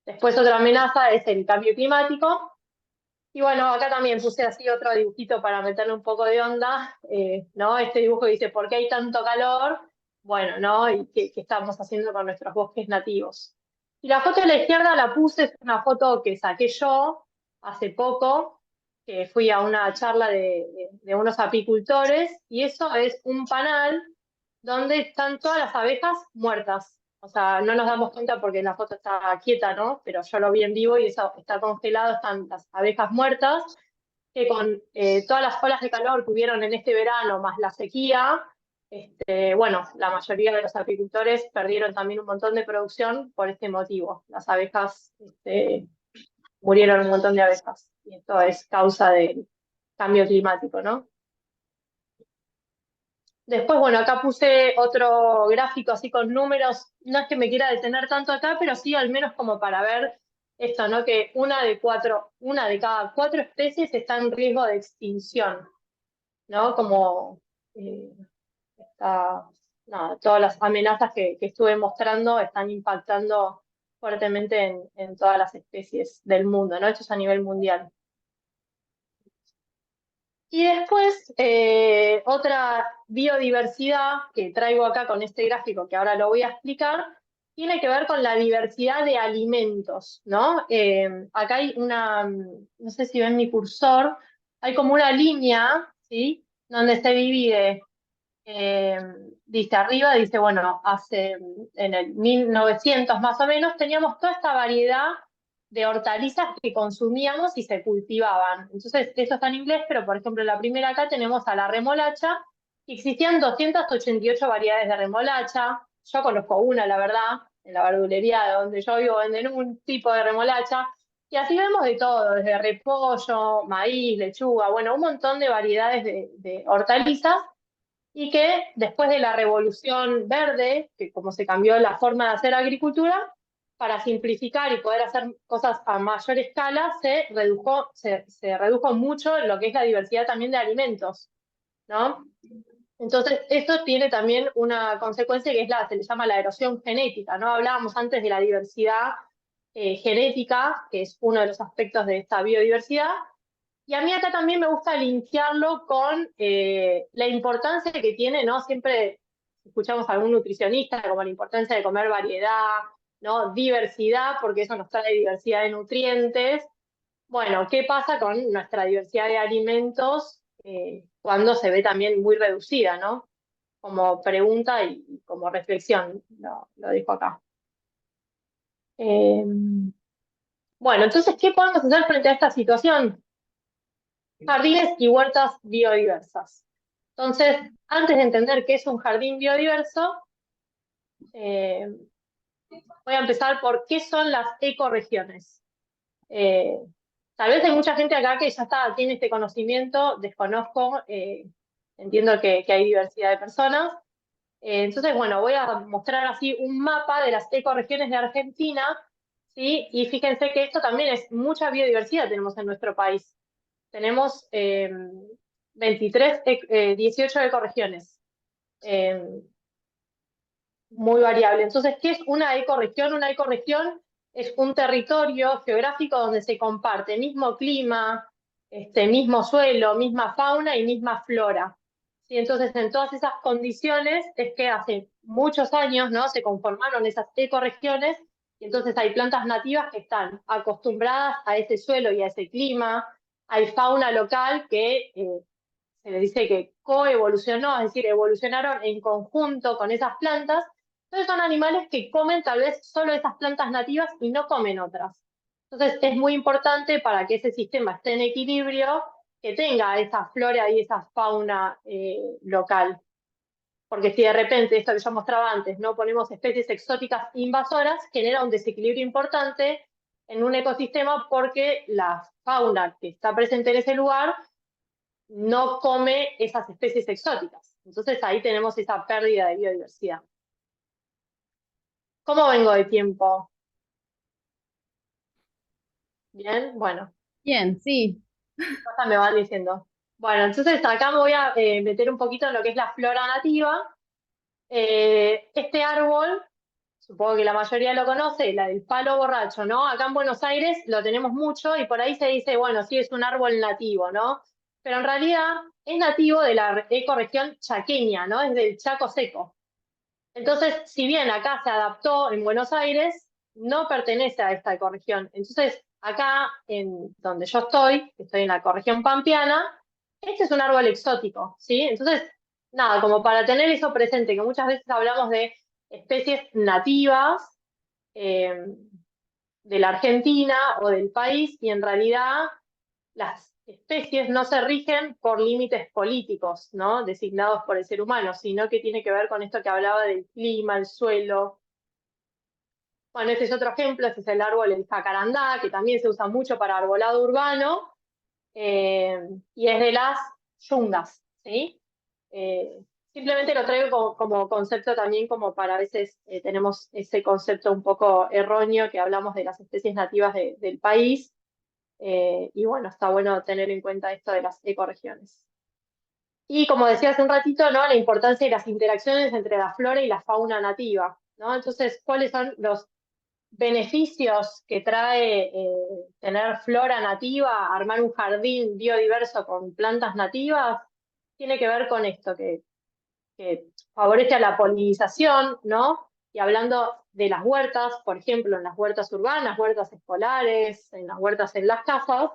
Después otra amenaza es el cambio climático. Y bueno, acá también puse así otro dibujito para meterle un poco de onda, ¿no? Este dibujo dice, ¿por qué hay tanto calor? Bueno, ¿no? ¿Y qué estamos haciendo con nuestros bosques nativos? Y la foto de la izquierda la puse, es una foto que saqué yo hace poco, que fui a una charla de unos apicultores, y eso es un panal donde están todas las abejas muertas. O sea, no nos damos cuenta porque la foto está quieta, ¿no? Pero yo lo vi en vivo y eso está congelado, están las abejas muertas, que con todas las olas de calor que hubieron en este verano, más la sequía, bueno, la mayoría de los apicultores perdieron también un montón de producción por este motivo. Las abejas, murieron un montón de abejas. Y esto es causa del cambio climático, ¿no? Después, bueno, acá puse otro gráfico así con números. No es que me quiera detener tanto acá, pero sí al menos como para ver esto, ¿no? Que una de cada 4 especies está en riesgo de extinción, ¿no? Como todas las amenazas que estuve mostrando están impactando fuertemente en todas las especies del mundo, ¿no? Esto es a nivel mundial. Y después, otra biodiversidad que traigo acá con este gráfico que ahora lo voy a explicar, tiene que ver con la diversidad de alimentos, ¿no? Acá hay no sé si ven mi cursor, hay como una línea, ¿sí? Donde se divide, dice arriba, dice, bueno, en el 1900 más o menos, teníamos toda esta variedad de hortalizas que consumíamos y se cultivaban. Entonces, eso está en inglés, pero por ejemplo, la primera acá tenemos a la remolacha, y existían 288 variedades de remolacha. Yo conozco una, la verdad, en la verdulería de donde yo vivo venden un tipo de remolacha, y así vemos de todo, desde repollo, maíz, lechuga, bueno, un montón de variedades de hortalizas, y que después de la Revolución Verde, que como se cambió la forma de hacer agricultura, para simplificar y poder hacer cosas a mayor escala, se redujo mucho lo que es la diversidad también de alimentos, ¿no? Entonces, esto tiene también una consecuencia que se le llama la erosión genética, ¿no? Hablábamos antes de la diversidad genética, que es uno de los aspectos de esta biodiversidad, y a mí acá también me gusta linkearlo con la importancia que tiene, ¿no? Siempre escuchamos a algún nutricionista como la importancia de comer variedad, ¿no? Diversidad, porque eso nos trae diversidad de nutrientes. Bueno, ¿qué pasa con nuestra diversidad de alimentos cuando se ve también muy reducida, ¿no? Como pregunta y como reflexión, lo dejo acá. Bueno, entonces, ¿qué podemos hacer frente a esta situación? Jardines y huertas biodiversas. Entonces, antes de entender qué es un jardín biodiverso, voy a empezar por qué son las ecorregiones. Tal vez hay mucha gente acá que ya tiene este conocimiento, desconozco, entiendo que hay diversidad de personas. Entonces, bueno, voy a mostrar así un mapa de las ecorregiones de Argentina, ¿sí? Y fíjense que esto también es mucha biodiversidad tenemos en nuestro país. Tenemos 18 ecorregiones. Muy variable. Entonces, ¿qué es una ecorregión? Una ecorregión es un territorio geográfico donde se comparte mismo clima, mismo suelo, misma fauna y misma flora. ¿Sí? Entonces, en todas esas condiciones es que hace muchos años, ¿no? Se conformaron esas ecorregiones, y entonces hay plantas nativas que están acostumbradas a ese suelo y a ese clima. Hay fauna local que se le dice que coevolucionó, es decir, evolucionaron en conjunto con esas plantas. Entonces son animales que comen tal vez solo esas plantas nativas y no comen otras. Entonces es muy importante para que ese sistema esté en equilibrio, que tenga esa flora y esa fauna local. Porque si de repente, esto que yo mostraba antes, no ponemos especies exóticas invasoras, genera un desequilibrio importante en un ecosistema, porque la fauna que está presente en ese lugar no come esas especies exóticas. Entonces ahí tenemos esa pérdida de biodiversidad. ¿Cómo vengo de tiempo? ¿Bien? Bueno, Bien, sí. cosas me van diciendo. Bueno, entonces acá me voy a meter un poquito en lo que es la flora nativa. Este árbol, supongo que la mayoría lo conoce, la del palo borracho, ¿no? Acá en Buenos Aires lo tenemos mucho y por ahí se dice, bueno, sí, es un árbol nativo, ¿no? Pero en realidad es nativo de la ecorregión chaqueña, ¿no? Es del Chaco seco. Entonces, si bien acá se adaptó en Buenos Aires, no pertenece a esta ecorregión. Entonces, acá, en donde yo estoy en la ecorregión pampeana, este es un árbol exótico, ¿sí? Entonces, nada, como para tener eso presente, que muchas veces hablamos de especies nativas de la Argentina o del país, y en realidad las especies no se rigen por límites políticos, ¿no? Designados por el ser humano, sino que tiene que ver con esto que hablaba del clima, el suelo. Bueno, este es otro ejemplo, este es el árbol, el jacarandá, que también se usa mucho para arbolado urbano, y es de las yungas, ¿sí? Simplemente lo traigo como concepto también, como para a veces tenemos ese concepto un poco erróneo, que hablamos de las especies nativas del país. Y bueno, está bueno tener en cuenta esto de las ecorregiones. Y como decía hace un ratito, ¿no? La importancia de las interacciones entre la flora y la fauna nativa, ¿no? Entonces, ¿cuáles son los beneficios que trae tener flora nativa, armar un jardín biodiverso con plantas nativas? Tiene que ver con esto, que favorece a la polinización, ¿no? Y hablando de las huertas, por ejemplo, en las huertas urbanas, huertas escolares, en las huertas en las casas,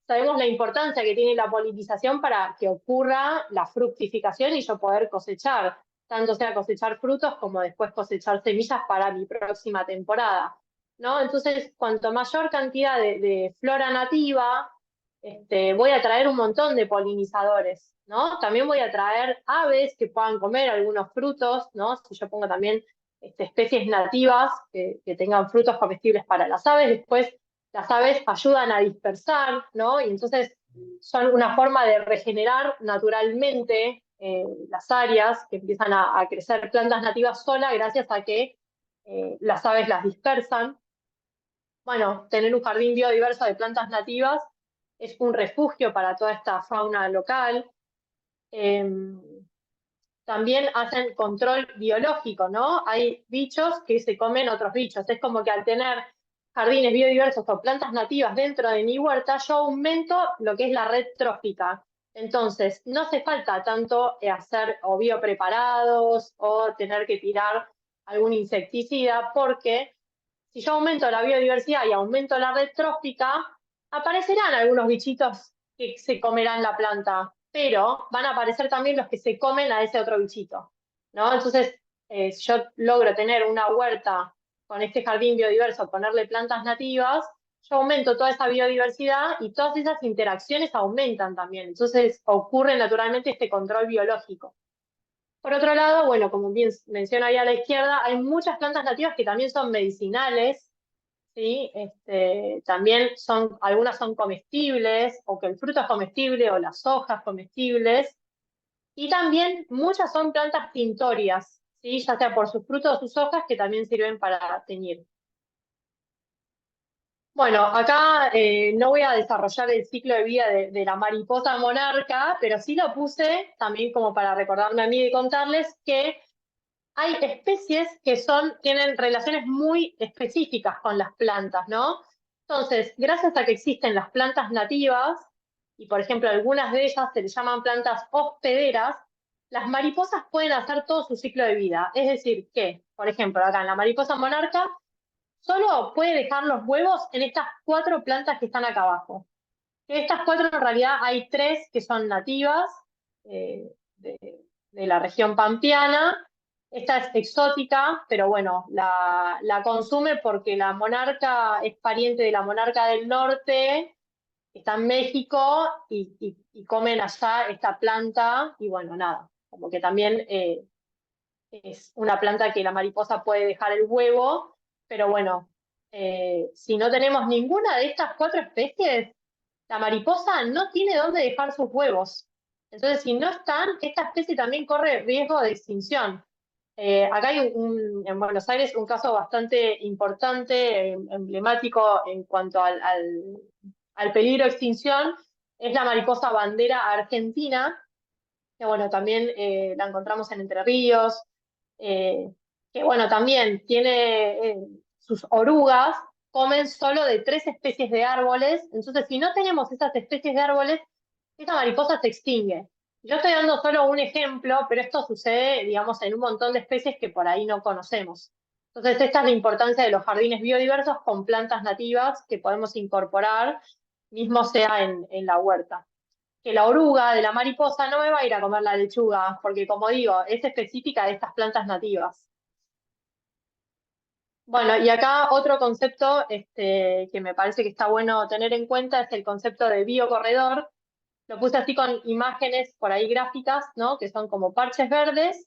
sabemos la importancia que tiene la polinización para que ocurra la fructificación y yo poder cosechar, tanto sea cosechar frutos como después cosechar semillas para mi próxima temporada, ¿no? Entonces, cuanto mayor cantidad de flora nativa, voy a traer un montón de polinizadores, ¿no? También voy a traer aves que puedan comer algunos frutos, ¿no? Si yo pongo también especies nativas que tengan frutos comestibles para las aves, después las aves ayudan a dispersar, ¿no? Y entonces son una forma de regenerar naturalmente las áreas, que empiezan a crecer plantas nativas solas gracias a que las aves las dispersan. Bueno, tener un jardín biodiverso de plantas nativas es un refugio para toda esta fauna local. También hacen control biológico, ¿no? Hay bichos que se comen otros bichos. Es como que al tener jardines biodiversos o plantas nativas dentro de mi huerta, yo aumento lo que es la red trófica. Entonces, no hace falta tanto hacer o biopreparados o tener que tirar algún insecticida, porque si yo aumento la biodiversidad y aumento la red trófica, aparecerán algunos bichitos que se comerán la planta, pero van a aparecer también los que se comen a ese otro bichito, ¿no? Entonces, si yo logro tener una huerta con este jardín biodiverso, ponerle plantas nativas, yo aumento toda esa biodiversidad y todas esas interacciones aumentan también. Entonces, ocurre naturalmente este control biológico. Por otro lado, bueno, como bien menciona ahí a la izquierda, hay muchas plantas nativas que también son medicinales, ¿sí? También algunas son comestibles, o que el fruto es comestible, o las hojas comestibles, y también muchas son plantas tintorias, ¿sí? Ya sea por sus frutos o sus hojas, que también sirven para teñir. Bueno, acá no voy a desarrollar el ciclo de vida de la mariposa monarca, pero sí lo puse también como para recordarme a mí y contarles que hay especies que tienen relaciones muy específicas con las plantas, ¿no? Entonces, gracias a que existen las plantas nativas, y por ejemplo algunas de ellas se les llaman plantas hospederas, las mariposas pueden hacer todo su ciclo de vida. Es decir, que, por ejemplo, acá en la mariposa monarca, solo puede dejar los huevos en estas 4 plantas que están acá abajo. De estas 4 en realidad hay 3 que son nativas de la región pampeana. Esta es exótica, pero bueno, la consume porque la monarca es pariente de la monarca del norte, que está en México, y comen allá esta planta, y bueno, nada, como que también es una planta que la mariposa puede dejar el huevo, pero bueno, si no tenemos ninguna de estas 4 especies, la mariposa no tiene dónde dejar sus huevos. Entonces, si no están, esta especie también corre riesgo de extinción. Acá hay en Buenos Aires un caso bastante importante, emblemático en cuanto al peligro de extinción, es la mariposa bandera argentina, que bueno, también la encontramos en Entre Ríos, que bueno, también tiene sus orugas, comen solo de 3 especies de árboles, entonces si no tenemos esas especies de árboles, esta mariposa se extingue. Yo estoy dando solo un ejemplo, pero esto sucede, digamos, en un montón de especies que por ahí no conocemos. Entonces, esta es la importancia de los jardines biodiversos con plantas nativas que podemos incorporar, mismo sea en la huerta. Que la oruga de la mariposa no me va a ir a comer la lechuga, porque como digo, es específica de estas plantas nativas. Bueno, y acá otro concepto que me parece que está bueno tener en cuenta es el concepto de biocorredor. Lo puse así con imágenes por ahí gráficas, ¿no? Que son como parches verdes.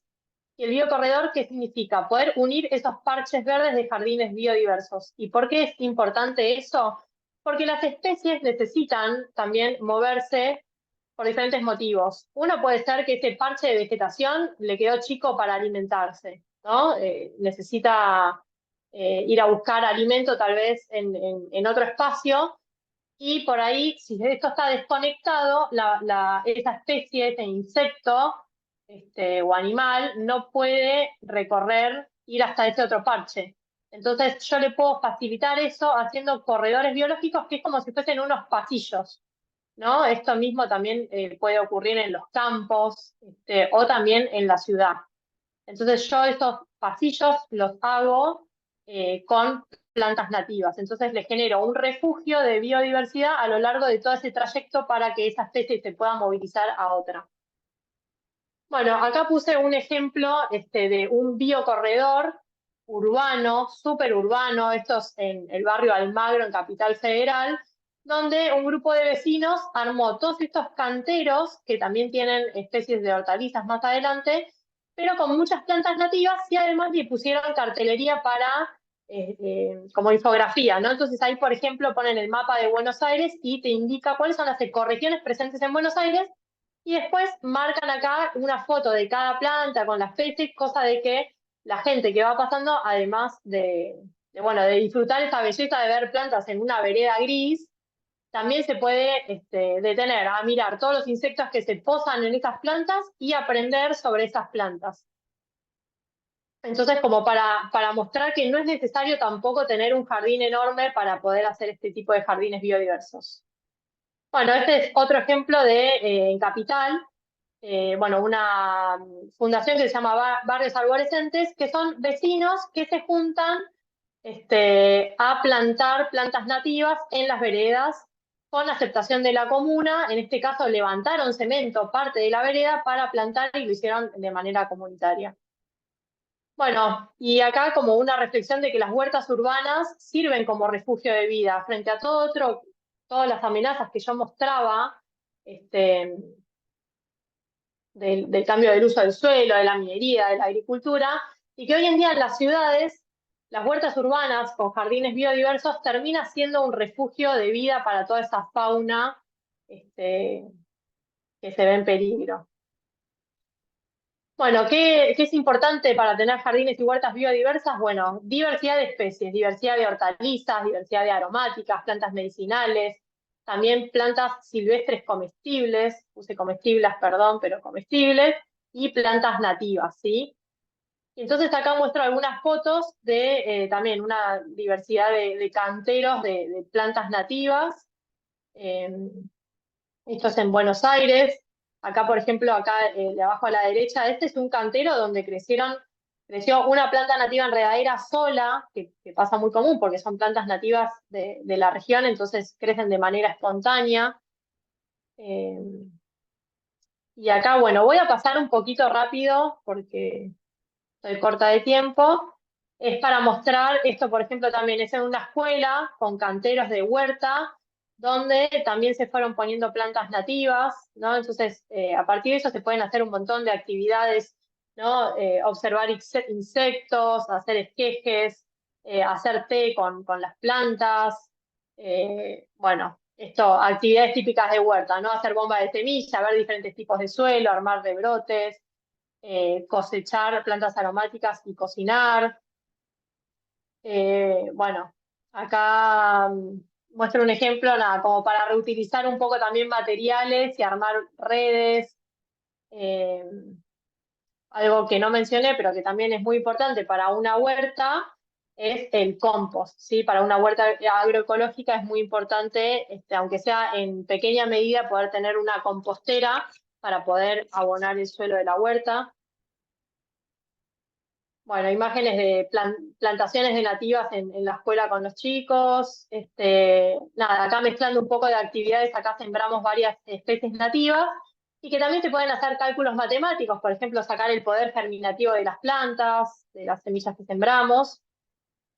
Y el biocorredor, ¿qué significa? Poder unir esos parches verdes de jardines biodiversos. ¿Y por qué es importante eso? Porque las especies necesitan también moverse por diferentes motivos. Uno puede ser que ese parche de vegetación le quedó chico para alimentarse, ¿no? Necesita ir a buscar alimento tal vez en otro espacio, y por ahí, si esto está desconectado, esa especie, ese insecto o animal, no puede ir hasta ese otro parche. Entonces yo le puedo facilitar eso haciendo corredores biológicos, que es como si fuesen unos pasillos, ¿no? Esto mismo también puede ocurrir en los campos o también en la ciudad. Entonces yo esos pasillos los hago con plantas nativas. Entonces les genero un refugio de biodiversidad a lo largo de todo ese trayecto para que esa especie se pueda movilizar a otra. Bueno, acá puse un ejemplo de un biocorredor urbano, súper urbano, esto es en el barrio Almagro, en Capital Federal, donde un grupo de vecinos armó todos estos canteros, que también tienen especies de hortalizas más adelante, pero con muchas plantas nativas, y además le pusieron cartelería para, como infografía, ¿no? Entonces ahí, por ejemplo, ponen el mapa de Buenos Aires y te indica cuáles son las ecorregiones presentes en Buenos Aires, y después marcan acá una foto de cada planta con la especie, cosa de que la gente que va pasando, además bueno, de disfrutar esa belleza de ver plantas en una vereda gris, también se puede detener a mirar todos los insectos que se posan en esas plantas y aprender sobre esas plantas. Entonces, como para mostrar que no es necesario tampoco tener un jardín enorme para poder hacer este tipo de jardines biodiversos. Bueno, este es otro ejemplo en Capital, bueno, una fundación que se llama Barrios Arborescentes, que son vecinos que se juntan a plantar plantas nativas en las veredas con aceptación de la comuna. En este caso levantaron cemento, parte de la vereda, para plantar, y lo hicieron de manera comunitaria. Bueno, y acá como una reflexión de que las huertas urbanas sirven como refugio de vida frente a todas las amenazas que yo mostraba, del cambio del uso del suelo, de la minería, de la agricultura, y que hoy en día en las ciudades, las huertas urbanas con jardines biodiversos termina siendo un refugio de vida para toda esa fauna que se ve en peligro. Bueno, ¿qué es importante para tener jardines y huertas biodiversas? Bueno, diversidad de especies, diversidad de hortalizas, diversidad de aromáticas, plantas medicinales, también plantas silvestres comestibles, puse comestibles, perdón, pero comestibles, y plantas nativas, ¿sí? Y entonces acá muestro algunas fotos de también una diversidad de canteros de plantas nativas. Esto es en Buenos Aires. Acá, por ejemplo, acá de abajo a la derecha, este es un cantero donde creció una planta nativa enredadera sola, que pasa muy común porque son plantas nativas de la región, entonces crecen de manera espontánea. Y acá, bueno, voy a pasar un poquito rápido porque estoy corta de tiempo. Es para mostrar, esto por ejemplo también es en una escuela con canteros de huerta, donde también se fueron poniendo plantas nativas, ¿no? Entonces, a partir de eso se pueden hacer un montón de actividades, ¿no? Observar insectos, hacer esquejes, hacer té con las plantas, bueno, actividades típicas de huerta, ¿no? Hacer bomba de semilla, ver diferentes tipos de suelo, armar rebrotes, cosechar plantas aromáticas y cocinar. Bueno, acá muestro un ejemplo, nada, como para reutilizar un poco también materiales y armar redes. Algo que no mencioné, pero que también es muy importante para una huerta, es el compost, ¿sí? Para una huerta agroecológica es muy importante, aunque sea en pequeña medida, poder tener una compostera para poder abonar el suelo de la huerta. Bueno, imágenes de plantaciones de nativas en la escuela con los chicos. Nada, acá mezclando un poco de actividades, acá sembramos varias especies nativas y que también se pueden hacer cálculos matemáticos, por ejemplo, sacar el poder germinativo de las plantas, de las semillas que sembramos.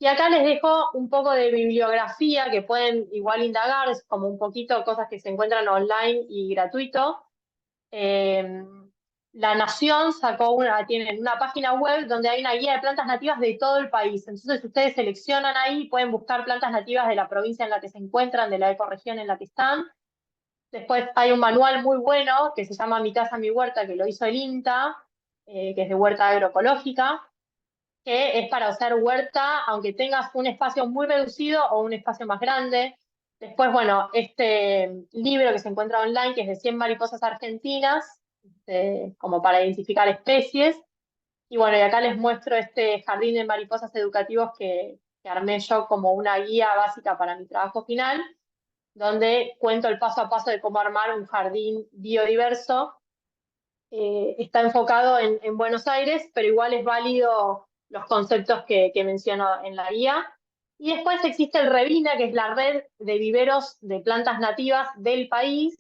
Y acá les dejo un poco de bibliografía que pueden igual indagar, es como un poquito cosas que se encuentran online y gratuito. La Nación tiene una página web donde hay una guía de plantas nativas de todo el país. Entonces ustedes seleccionan ahí, pueden buscar plantas nativas de la provincia en la que se encuentran, de la ecorregión en la que están. Después hay un manual muy bueno que se llama Mi casa, mi huerta, que lo hizo el INTA, que es de huerta agroecológica, que es para hacer huerta, aunque tengas un espacio muy reducido o un espacio más grande. Después, bueno, este libro que se encuentra online, que es de 100 mariposas argentinas, como para identificar especies. Y bueno, y acá les muestro este jardín de mariposas educativos que armé yo como una guía básica para mi trabajo final, donde cuento el paso a paso de cómo armar un jardín biodiverso. Está enfocado en Buenos Aires, pero igual es válido los conceptos que menciono en la guía. Y después existe el Revina, que es la red de viveros de plantas nativas del país.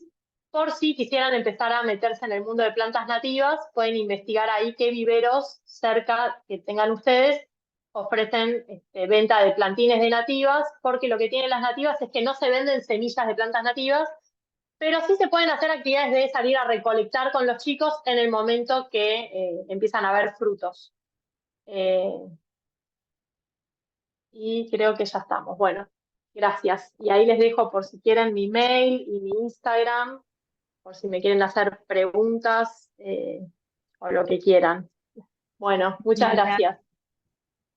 Por si quisieran empezar a meterse en el mundo de plantas nativas, pueden investigar ahí qué viveros cerca que tengan ustedes ofrecen venta de plantines de nativas, porque lo que tienen las nativas es que no se venden semillas de plantas nativas, pero sí se pueden hacer actividades de salir a recolectar con los chicos en el momento que empiezan a ver frutos. Eh, y creo que ya estamos. Bueno, gracias. Y ahí les dejo por si quieren mi mail y mi Instagram, por si me quieren hacer preguntas o lo que quieran. Bueno, muchas gracias.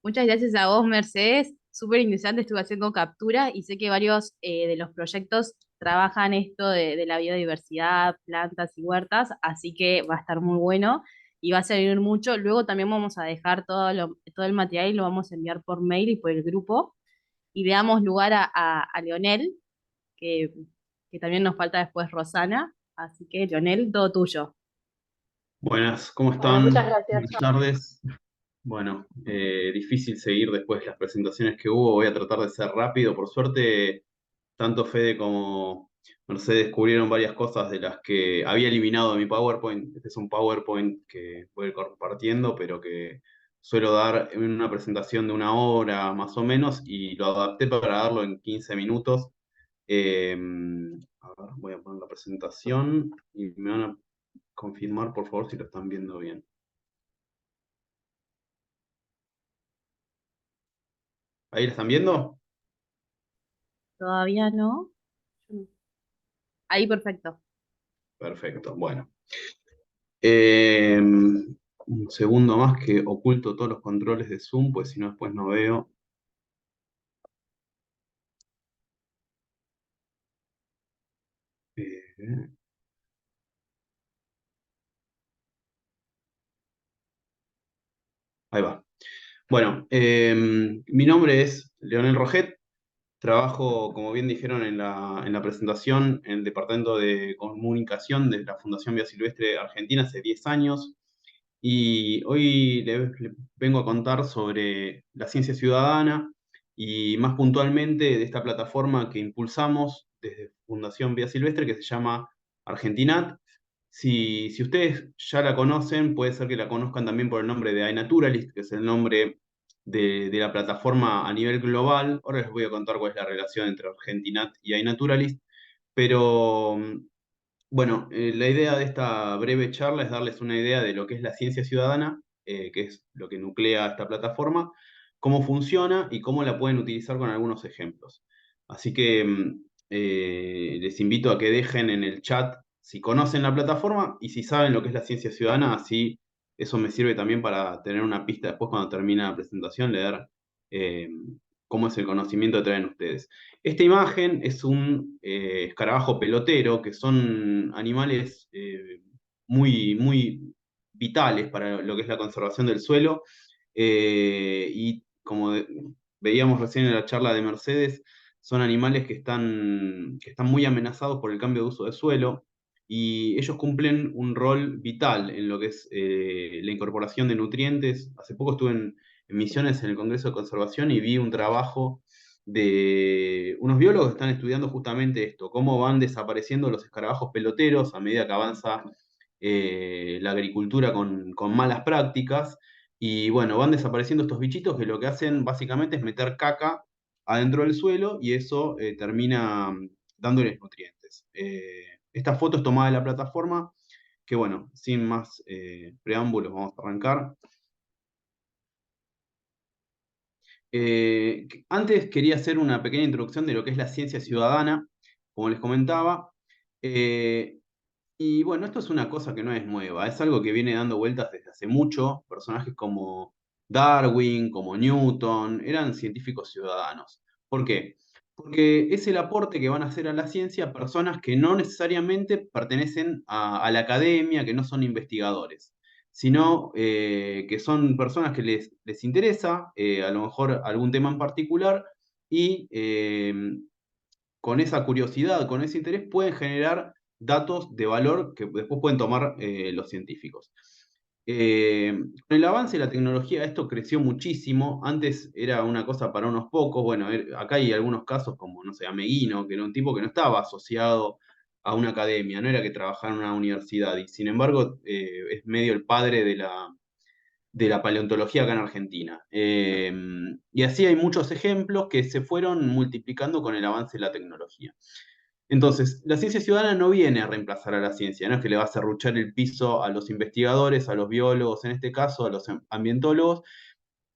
Muchas gracias a vos, Mercedes. Súper interesante, estuve haciendo captura y sé que varios de los proyectos trabajan esto de la biodiversidad, plantas y huertas, así que va a estar muy bueno y va a servir mucho. Luego también vamos a dejar todo el material y lo vamos a enviar por mail y por el grupo. Y le damos lugar a Leonel, que, que también nos falta después Rosana. Así que, Leonel, todo tuyo. Buenas, ¿cómo Bueno, muchas están? gracias. Buenas tardes. Bueno, difícil seguir después de las presentaciones que hubo. Voy a tratar de ser rápido. Por suerte, tanto Fede como Mercedes descubrieron varias cosas de las que había eliminado de mi PowerPoint. Este es un PowerPoint que voy a ir compartiendo, pero que suelo dar en una presentación de 1 hora más o menos, y lo adapté para darlo en 15 minutos. Eh, a ver, voy a poner la presentación y me van a confirmar, por favor, si lo están viendo bien. ¿Ahí lo están viendo? Todavía no. Ahí, perfecto. Perfecto, bueno. Un segundo más que oculto todos los controles de Zoom, pues si no después no veo. Eh, Ahí va. Bueno, mi nombre es Leonel Roget. Trabajo, como bien dijeron en la presentación, en el Departamento de Comunicación de la Fundación Vía Silvestre Argentina hace 10 años. Y hoy le vengo a contar sobre la ciencia ciudadana y más puntualmente de esta plataforma que impulsamos desde Fundación Vía Silvestre, que se llama Argentinat. Si ustedes ya la conocen, puede ser que la conozcan también por el nombre de iNaturalist, que es el nombre de la plataforma a nivel global. Ahora les voy a contar cuál es la relación entre Argentinat y iNaturalist. Pero bueno, la idea de esta breve charla es darles una idea de lo que es la ciencia ciudadana, que es lo que nuclea esta plataforma, cómo funciona y cómo la pueden utilizar con algunos ejemplos. Así que les invito a que dejen en el chat si conocen la plataforma y si saben lo que es la ciencia ciudadana, así eso me sirve también para tener una pista después cuando termine la presentación, leer eh, cómo es el conocimiento que traen ustedes. Esta imagen es un escarabajo pelotero, que son animales muy vitales para lo que es la conservación del suelo. Y como veíamos recién en la charla de Mercedes, son animales que están muy amenazados por el cambio de uso de suelo, y ellos cumplen un rol vital en lo que es la incorporación de nutrientes. Hace poco estuve en Misiones en el Congreso de Conservación y vi un trabajo de unos biólogos que están estudiando justamente esto, cómo van desapareciendo los escarabajos peloteros a medida que avanza la agricultura con malas prácticas. Y bueno, van desapareciendo estos bichitos que lo que hacen básicamente es meter caca adentro del suelo, y eso termina dándoles nutrientes. Esta foto es tomada de la plataforma, que bueno, sin más preámbulos, vamos a arrancar. Antes quería hacer una pequeña introducción de lo que es la ciencia ciudadana, como les comentaba. Eh, y bueno, esto es una cosa que no es nueva, es algo que viene dando vueltas desde hace mucho. Personajes como Darwin, como Newton, eran científicos ciudadanos. ¿Por qué? Porque es el aporte que van a hacer a la ciencia personas que no necesariamente pertenecen a la academia, que no son investigadores, sino que son personas que les interesa a lo mejor algún tema en particular, y con esa curiosidad, con ese interés, pueden generar datos de valor que después pueden tomar los científicos. Con el avance de la tecnología esto creció muchísimo. Antes era una cosa para unos pocos. Bueno, acá hay algunos casos como, no sé, Ameguino, que era un tipo que no estaba asociado a una academia, no era que trabajara en una universidad, y sin embargo es medio el padre de la paleontología acá en Argentina. Y así hay muchos ejemplos que se fueron multiplicando con el avance de la tecnología. Entonces, la ciencia ciudadana no viene a reemplazar a la ciencia, no es que le va a serruchar el piso a los investigadores, a los biólogos, en este caso, a los ambientólogos,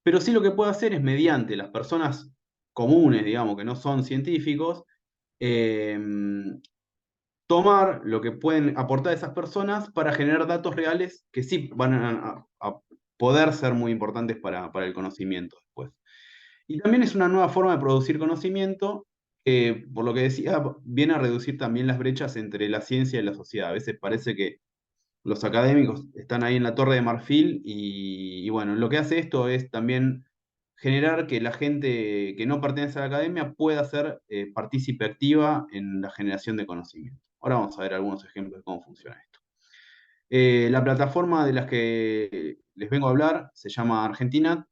pero sí lo que puede hacer es mediante las personas comunes, digamos, que no son científicos, eh, tomar lo que pueden aportar esas personas para generar datos reales que sí van a poder ser muy importantes para el conocimiento después. Y también es una nueva forma de producir conocimiento que, por lo que decía, viene a reducir también las brechas entre la ciencia y la sociedad. A veces parece que los académicos están ahí en la Torre de Marfil y bueno, lo que hace esto es también generar que la gente que no pertenece a la academia pueda ser partícipe activa en la generación de conocimiento. Ahora vamos a ver algunos ejemplos de cómo funciona esto. La plataforma de las que les vengo a hablar se llama Argentina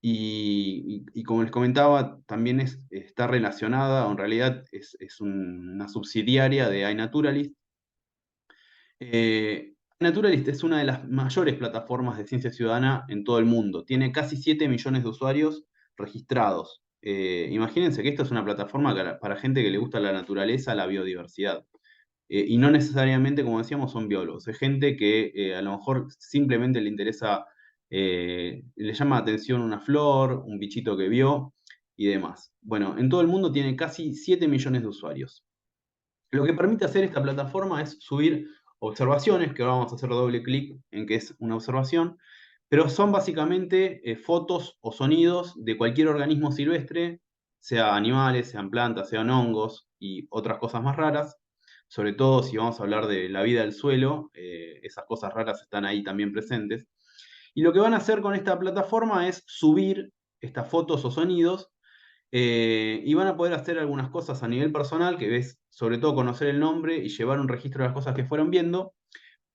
y como les comentaba, también está relacionada, o en realidad es una subsidiaria de iNaturalist. iNaturalist es una de las mayores plataformas de ciencia ciudadana en todo el mundo. Tiene casi 7 millones de usuarios registrados. Imagínense que esto es una plataforma para gente que le gusta la naturaleza, la biodiversidad. Y no necesariamente, como decíamos, son biólogos. Es gente que a lo mejor simplemente le interesa, le llama la atención una flor, un bichito que vio y demás. Bueno, en todo el mundo tiene casi 7 millones de usuarios. Lo que permite hacer esta plataforma es subir observaciones, que ahora vamos a hacer doble clic en que es una observación, pero son básicamente fotos o sonidos de cualquier organismo silvestre, sea animales, sean plantas, sean hongos y otras cosas más raras. Sobre todo si vamos a hablar de la vida del suelo, esas cosas raras están ahí también presentes. Y lo que van a hacer con esta plataforma es subir estas fotos o sonidos y van a poder hacer algunas cosas a nivel personal, que es sobre todo conocer el nombre y llevar un registro de las cosas que fueron viendo,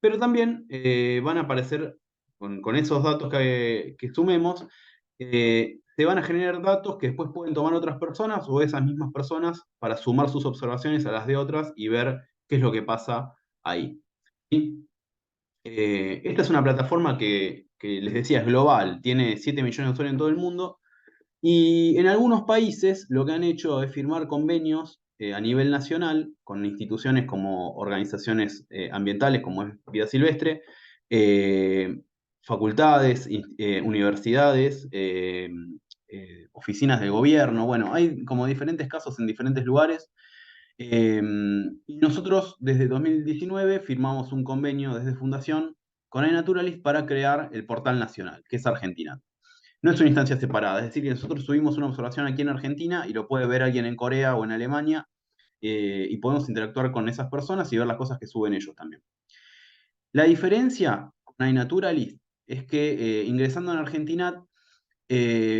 pero también van a aparecer con esos datos que sumemos, se van a generar datos que después pueden tomar otras personas o esas mismas personas para sumar sus observaciones a las de otras y ver qué es lo que pasa ahí. ¿Sí? Esta es una plataforma que les decía es global, tiene 7 millones de usuarios en todo el mundo y en algunos países lo que han hecho es firmar convenios a nivel nacional con instituciones como organizaciones ambientales, como es Vida Silvestre, eh, facultades, universidades, oficinas de gobierno. Bueno, hay como diferentes casos en diferentes lugares. Y nosotros desde 2019 firmamos un convenio desde Fundación con iNaturalist para crear el portal nacional, que es Argentina. No es una instancia separada, es decir, que nosotros subimos una observación aquí en Argentina y lo puede ver alguien en Corea o en Alemania y podemos interactuar con esas personas y ver las cosas que suben ellos también. La diferencia con iNaturalist es que ingresando en Argentina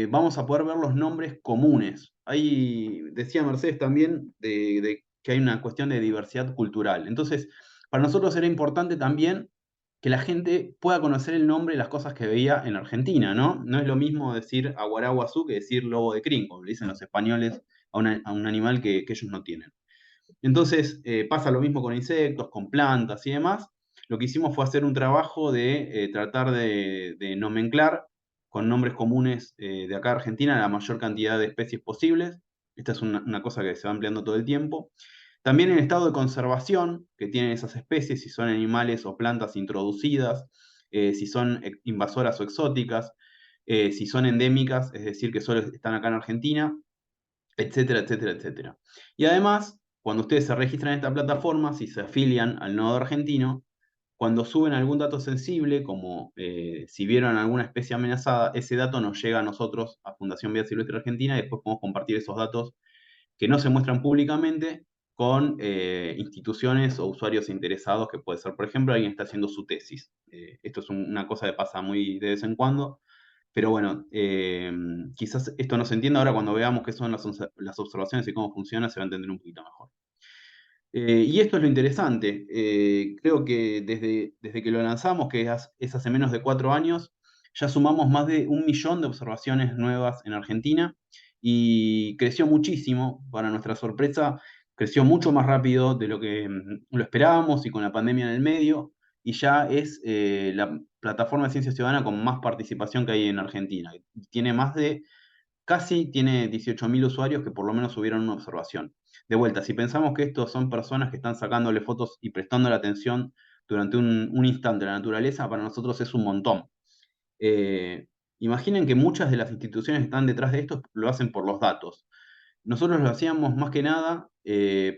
vamos a poder ver los nombres comunes. Ahí decía Mercedes también de que hay una cuestión de diversidad cultural. Entonces, para nosotros era importante también que la gente pueda conocer el nombre de las cosas que veía en Argentina, ¿no? No es lo mismo decir aguaraguazú que decir lobo de crin, como le dicen los españoles a un animal que ellos no tienen. Entonces, pasa lo mismo con insectos, con plantas y demás. Lo que hicimos fue hacer un trabajo de tratar de nomenclar con nombres comunes de acá de Argentina la mayor cantidad de especies posibles. Esta es una cosa que se va ampliando todo el tiempo. También el estado de conservación que tienen esas especies, si son animales o plantas introducidas, si son invasoras o exóticas, si son endémicas, es decir, que solo están acá en Argentina, etcétera, etcétera, etcétera. Y además, cuando ustedes se registran en esta plataforma, si se afilian al nodo argentino, cuando suben algún dato sensible, como si vieron alguna especie amenazada, ese dato nos llega a nosotros, a Fundación Vida Silvestre Argentina, y después podemos compartir esos datos que no se muestran públicamente con instituciones o usuarios interesados, que puede ser, por ejemplo, alguien está haciendo su tesis. Esto es una cosa que pasa muy de vez en cuando, pero bueno, quizás esto no se entienda ahora cuando veamos qué son las observaciones y cómo funciona, se va a entender un poquito mejor. Y esto es lo interesante. Creo que desde que lo lanzamos, que es hace menos de 4 años, ya sumamos más de 1 millón de observaciones nuevas en Argentina y creció muchísimo. Para nuestra sorpresa, creció mucho más rápido de lo que lo esperábamos y con la pandemia en el medio. Y ya es la plataforma de ciencia ciudadana con más participación que hay en Argentina. Tiene casi tiene 18.000 usuarios que por lo menos subieron una observación. De vuelta, si pensamos que estos son personas que están sacándole fotos y prestando la atención durante un instante a la naturaleza, para nosotros es un montón. Eh, Imaginen que muchas de las instituciones que están detrás de esto lo hacen por los datos. Nosotros lo hacíamos más que nada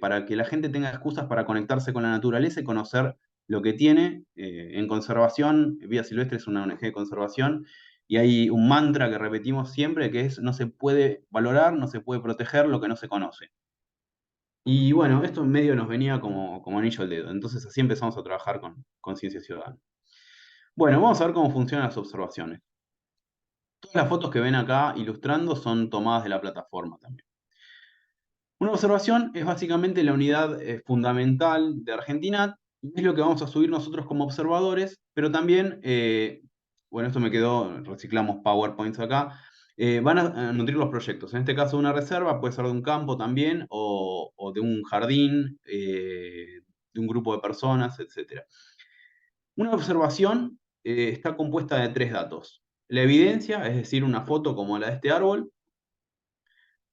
para que la gente tenga excusas para conectarse con la naturaleza y conocer lo que tiene. En conservación, Vía Silvestre es una ONG de conservación, y hay un mantra que repetimos siempre que es: no se puede valorar, no se puede proteger lo que no se conoce. Y bueno, esto en medio nos venía como anillo al dedo. Entonces así empezamos a trabajar con Ciencia Ciudadana. Bueno, vamos a ver cómo funcionan las observaciones. Todas las fotos que ven acá ilustrando son tomadas de la plataforma también. Una observación es básicamente la unidad fundamental de Argentina, y es lo que vamos a subir nosotros como observadores, pero también, bueno, esto me quedó, reciclamos PowerPoints acá, van a nutrir los proyectos. En este caso, una reserva puede ser de un campo también, o de un jardín, de un grupo de personas, etc. Una observación está compuesta de 3 datos. La evidencia, es decir, una foto como la de este árbol,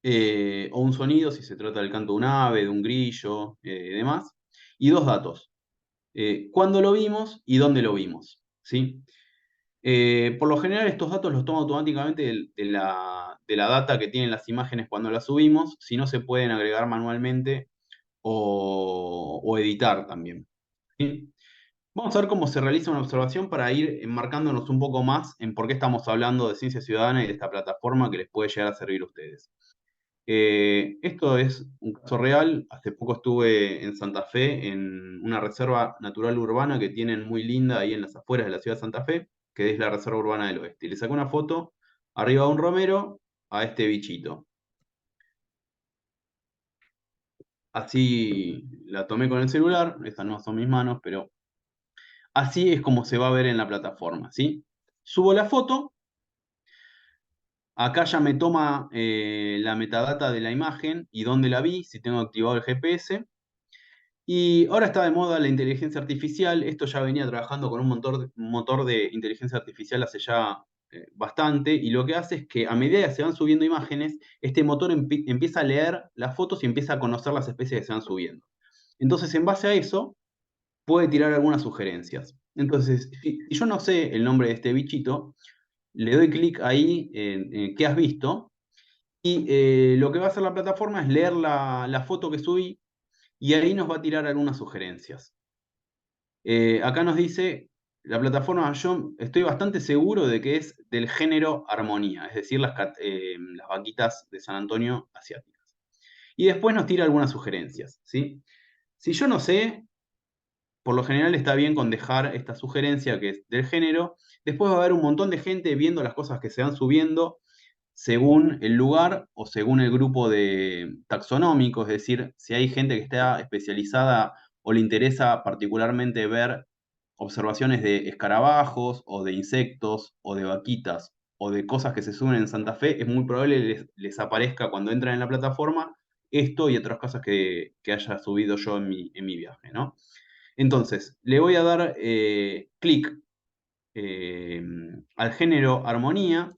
o un sonido, si se trata del canto de un ave, de un grillo, demás. Y 2 datos: cuándo lo vimos y dónde lo vimos, ¿sí? Por lo general estos datos los toma automáticamente de la data que tienen las imágenes cuando las subimos, si no se pueden agregar manualmente o editar también, ¿sí? Vamos a ver cómo se realiza una observación para ir enmarcándonos un poco más en por qué estamos hablando de ciencia ciudadana y de esta plataforma que les puede llegar a servir a ustedes. Esto es un caso real. Hace poco estuve en Santa Fe, en una reserva natural urbana que tienen muy linda ahí en las afueras de la ciudad de Santa Fe, que es la Reserva Urbana del Oeste. Y le saqué una foto arriba de un romero a este bichito. Así la tomé con el celular, estas no son mis manos, pero así es como se va a ver en la plataforma, ¿sí? Subo la foto. Acá ya me toma la metadata de la imagen y dónde la vi, si tengo activado el GPS. Y ahora está de moda la inteligencia artificial. Esto ya venía trabajando con un motor de inteligencia artificial hace ya bastante. Y lo que hace es que a medida que se van subiendo imágenes, este motor empieza a leer las fotos y empieza a conocer las especies que se van subiendo. Entonces, en base a eso, puede tirar algunas sugerencias. Entonces, si yo no sé el nombre de este bichito, le doy clic ahí en ¿qué has visto? Y lo que va a hacer la plataforma es leer la foto que subí, y ahí nos va a tirar algunas sugerencias. Acá nos dice la plataforma: yo estoy bastante seguro de que es del género armonía, es decir, las vaquitas de San Antonio asiáticas. Y después nos tira algunas sugerencias, ¿sí? Si yo no sé, por lo general está bien con dejar esta sugerencia que es del género. Después va a haber un montón de gente viendo las cosas que se van subiendo según el lugar o según el grupo de taxonómico, es decir, si hay gente que está especializada o le interesa particularmente ver observaciones de escarabajos o de insectos o de vaquitas o de cosas que se suben en Santa Fe, es muy probable les aparezca cuando entran en la plataforma esto y otras cosas que haya subido yo en mi viaje, ¿no? Entonces, le voy a dar clic al género armonía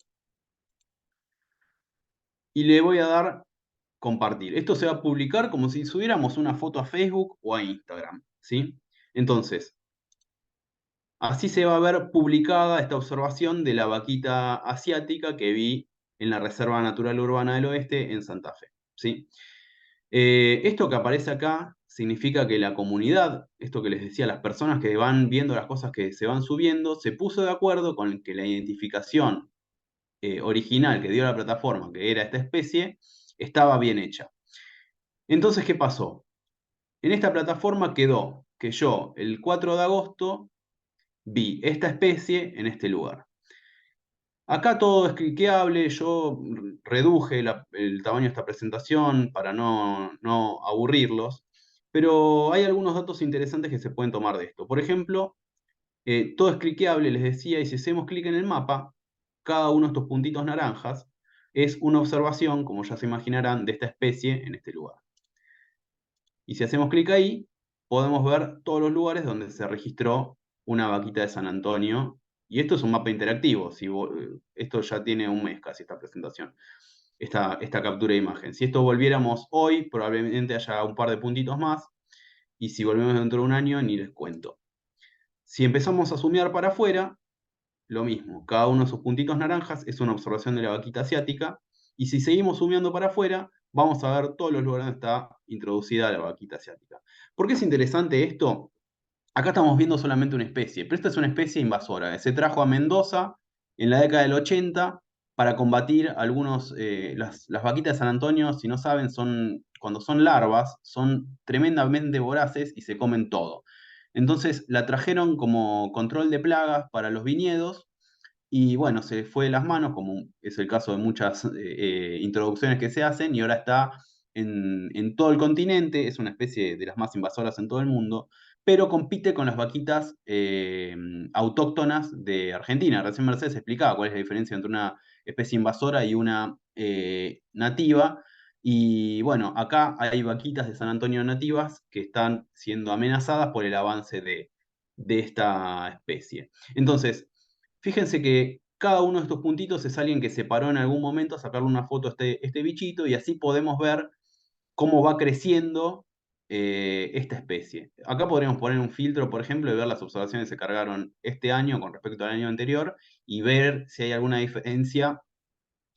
y le voy a dar compartir. Esto se va a publicar como si subiéramos una foto a Facebook o a Instagram, ¿sí? Entonces, así se va a ver publicada esta observación de la vaquita asiática que vi en la Reserva Natural Urbana del Oeste en Santa Fe, ¿sí? Esto que aparece acá significa que la comunidad, esto que les decía, las personas que van viendo las cosas que se van subiendo, se puso de acuerdo con que la identificación original que dio la plataforma, que era esta especie, estaba bien hecha. Entonces, ¿qué pasó? En esta plataforma quedó que yo, el 4 de agosto, vi esta especie en este lugar. Acá todo es cliqueable. Yo reduje el tamaño de esta presentación para no aburrirlos. pero hay algunos datos interesantes que se pueden tomar de esto. Por ejemplo, todo es cliqueable, les decía, y si hacemos clic en el mapa, cada uno de estos puntitos naranjas es una observación, como ya se imaginarán, de esta especie en este lugar. Y si hacemos clic ahí, podemos ver todos los lugares donde se registró una vaquita de San Antonio. Y esto es un mapa interactivo. Esto ya tiene un mes casi, esta presentación, esta captura de imagen. Si esto volviéramos hoy, probablemente haya un par de puntitos más. Y si volvemos dentro de un año, ni les cuento. Si empezamos a zoomear para afuera, lo mismo. Cada uno de esos puntitos naranjas es una observación de la vaquita asiática. Y si seguimos zoomeando para afuera, vamos a ver todos los lugares donde está introducida la vaquita asiática. ¿Por qué es interesante esto? Acá estamos viendo solamente una especie, pero esta es una especie invasora. Se trajo a Mendoza en la década del 80 para combatir las vaquitas de San Antonio, si no saben, cuando son larvas, son tremendamente voraces y se comen todo. Entonces la trajeron como control de plagas para los viñedos y bueno, se fue de las manos, como es el caso de muchas introducciones que se hacen, y ahora está en todo el continente, es una especie de las más invasoras en todo el mundo, pero compite con las vaquitas autóctonas de Argentina. Recién Mercedes explicaba cuál es la diferencia entre una especie invasora y una nativa. Y bueno, acá hay vaquitas de San Antonio nativas que están siendo amenazadas por el avance de esta especie. Entonces, fíjense que cada uno de estos puntitos es alguien que se paró en algún momento a sacarle una foto a este bichito y así podemos ver cómo va creciendo esta especie. Acá podríamos poner un filtro, por ejemplo, y ver las observaciones que se cargaron este año con respecto al año anterior y ver si hay alguna diferencia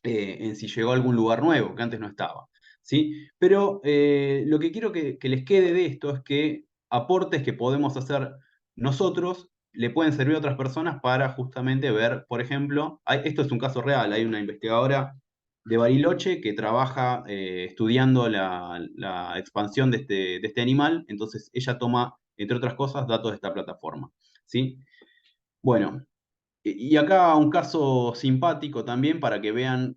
en si llegó a algún lugar nuevo que antes no estaba. ¿Sí? Pero lo que quiero que les quede de esto es que aportes que podemos hacer nosotros le pueden servir a otras personas para justamente ver, por ejemplo, esto es un caso real, hay una investigadora de Bariloche que trabaja estudiando la expansión de este animal, entonces ella toma, entre otras cosas, datos de esta plataforma. ¿Sí? Bueno, y acá un caso simpático también para que vean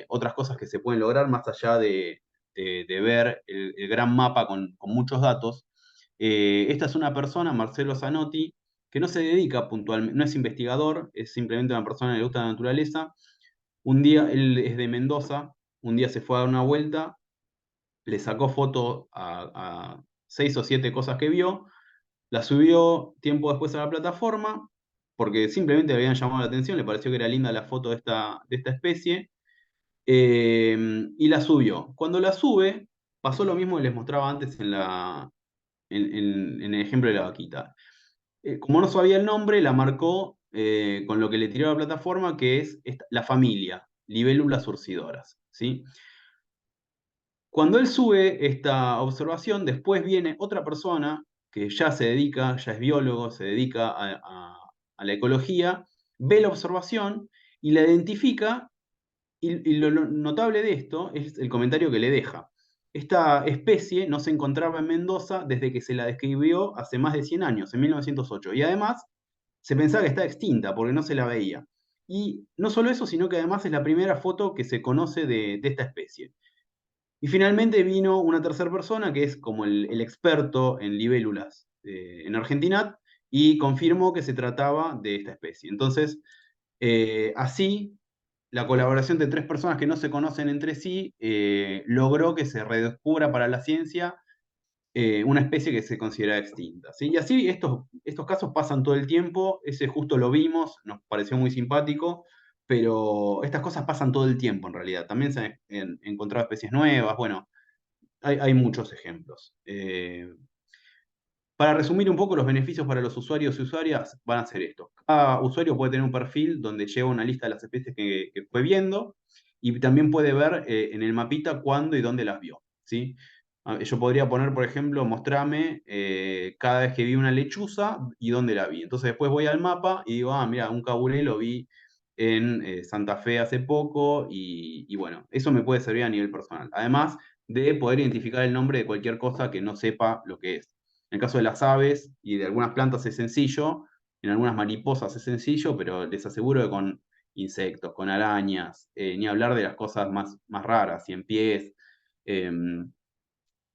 otras cosas que se pueden lograr más allá de ver el gran mapa con muchos datos. Esta es una persona, Marcelo Zanotti, que no se dedica puntualmente, no es investigador, es simplemente una persona que le gusta la naturaleza. Un día, él es de Mendoza, un día se fue a dar una vuelta, le sacó foto a 6 o 7 cosas que vio, la subió tiempo después a la plataforma, porque simplemente le habían llamado la atención, le pareció que era linda la foto de esta especie, y la subió. Cuando la sube, pasó lo mismo que les mostraba antes en el ejemplo de la vaquita. Como no sabía el nombre, la marcó con lo que le tiró a la plataforma, que es la familia, Libélulas urcidoras. ¿Sí? Cuando él sube esta observación, después viene otra persona que ya se dedica, ya es biólogo, se dedica a la ecología, ve la observación y la identifica, y lo notable de esto es el comentario que le deja. Esta especie no se encontraba en Mendoza desde que se la describió hace más de 100 años, en 1908, y además se pensaba que está extinta porque no se la veía. Y no solo eso, sino que además es la primera foto que se conoce de esta especie. Y finalmente vino una tercera persona que es como el experto en libélulas en Argentina y confirmó que se trataba de esta especie. Entonces, así, la colaboración de 3 personas que no se conocen entre sí logró que se redescubra para la ciencia una especie que se considera extinta. ¿Sí? Y así estos casos pasan todo el tiempo, ese justo lo vimos, nos pareció muy simpático, pero estas cosas pasan todo el tiempo en realidad. También se han encontrado especies nuevas, bueno, hay muchos ejemplos. Para resumir un poco, los beneficios para los usuarios y usuarias van a ser estos. Cada usuario puede tener un perfil donde lleva una lista de las especies que fue viendo y también puede ver en el mapita cuándo y dónde las vio. ¿Sí? Yo podría poner, por ejemplo, mostrame cada vez que vi una lechuza y dónde la vi. Entonces después voy al mapa y digo, mira, un cabulé lo vi en Santa Fe hace poco y bueno, eso me puede servir a nivel personal. Además de poder identificar el nombre de cualquier cosa que no sepa lo que es. En el caso de las aves y de algunas plantas es sencillo, en algunas mariposas es sencillo, pero les aseguro que con insectos, con arañas, ni hablar de las cosas más raras, 100 pies,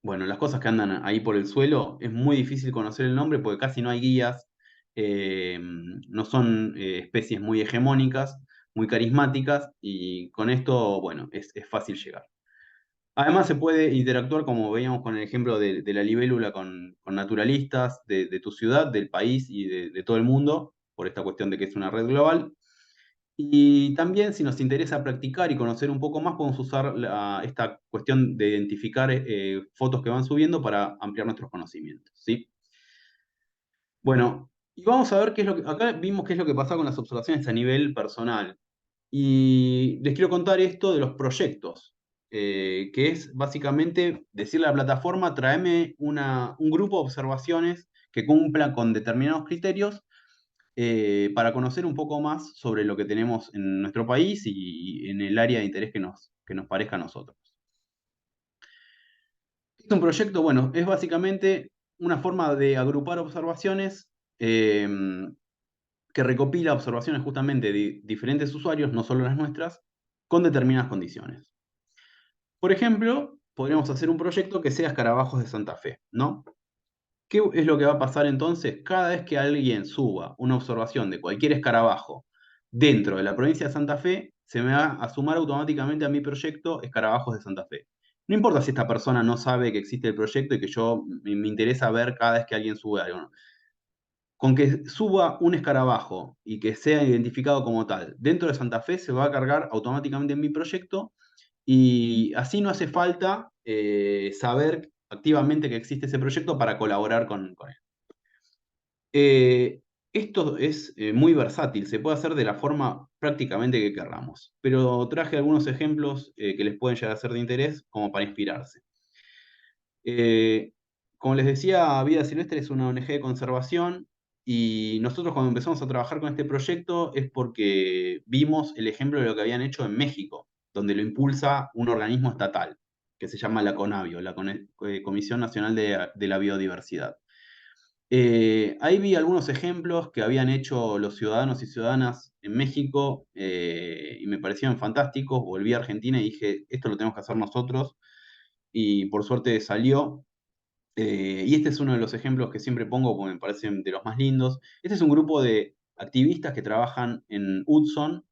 bueno, las cosas que andan ahí por el suelo, es muy difícil conocer el nombre porque casi no hay guías, no son especies muy hegemónicas, muy carismáticas, y con esto, bueno, es fácil llegar. Además, se puede interactuar, como veíamos con el ejemplo de la libélula, con naturalistas de tu ciudad, del país y de todo el mundo, por esta cuestión de que es una red global. Y también, si nos interesa practicar y conocer un poco más, podemos usar esta cuestión de identificar fotos que van subiendo para ampliar nuestros conocimientos, ¿sí? Bueno, y vamos a ver qué es lo que... Acá vimos qué es lo que pasa con las observaciones a nivel personal. Y les quiero contar esto de los proyectos, que es básicamente decirle a la plataforma, tráeme un grupo de observaciones que cumplan con determinados criterios para conocer un poco más sobre lo que tenemos en nuestro país y en el área de interés que nos parezca a nosotros. Es un proyecto, bueno, es básicamente una forma de agrupar observaciones eh, que recopila observaciones justamente de diferentes usuarios, no solo las nuestras, con determinadas condiciones. Por ejemplo, podríamos hacer un proyecto que sea Escarabajos de Santa Fe, ¿no? ¿Qué es lo que va a pasar entonces? Cada vez que alguien suba una observación de cualquier escarabajo dentro de la provincia de Santa Fe, se me va a sumar automáticamente a mi proyecto Escarabajos de Santa Fe. No importa si esta persona no sabe que existe el proyecto y que yo me interesa ver cada vez que alguien sube algo, ¿no? Con que suba un escarabajo y que sea identificado como tal dentro de Santa Fe, se va a cargar automáticamente en mi proyecto y así no hace falta saber activamente que existe ese proyecto para colaborar con él. Esto es muy versátil, se puede hacer de la forma prácticamente que queramos, pero traje algunos ejemplos que les pueden llegar a ser de interés como para inspirarse. Eh, Como les decía, Vida Silvestre es una ONG de conservación y nosotros cuando empezamos a trabajar con este proyecto es porque vimos el ejemplo de lo que habían hecho en México, donde lo impulsa un organismo estatal que se llama la CONABIO, la Comisión Nacional de la Biodiversidad. Ahí vi algunos ejemplos que habían hecho los ciudadanos y ciudadanas en México y me parecieron fantásticos. Volví a Argentina y dije, esto lo tenemos que hacer nosotros y por suerte salió. Y este es uno de los ejemplos que siempre pongo porque me parecen de los más lindos. Este es un grupo de activistas que trabajan en Hudson,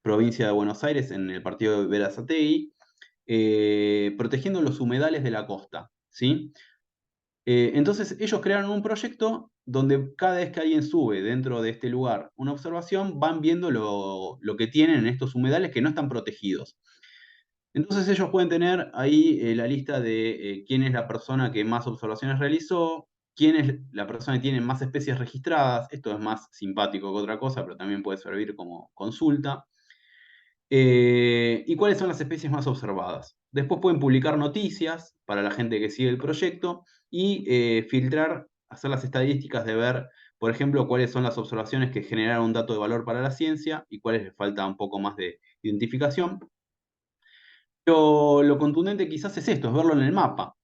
provincia de Buenos Aires, en el partido de Berazategui, protegiendo los humedales de la costa, ¿sí? Entonces ellos crearon un proyecto donde cada vez que alguien sube dentro de este lugar una observación, van viendo lo que tienen en estos humedales que no están protegidos. Entonces ellos pueden tener ahí la lista de quién es la persona que más observaciones realizó, quién es la persona que tiene más especies registradas. Esto es más simpático que otra cosa, pero también puede servir como consulta. Y cuáles son las especies más observadas. Después pueden publicar noticias para la gente que sigue el proyecto y filtrar, hacer las estadísticas de ver, por ejemplo, cuáles son las observaciones que generaron un dato de valor para la ciencia y cuáles les falta un poco más de identificación. Lo contundente quizás es esto, es verlo en el mapa.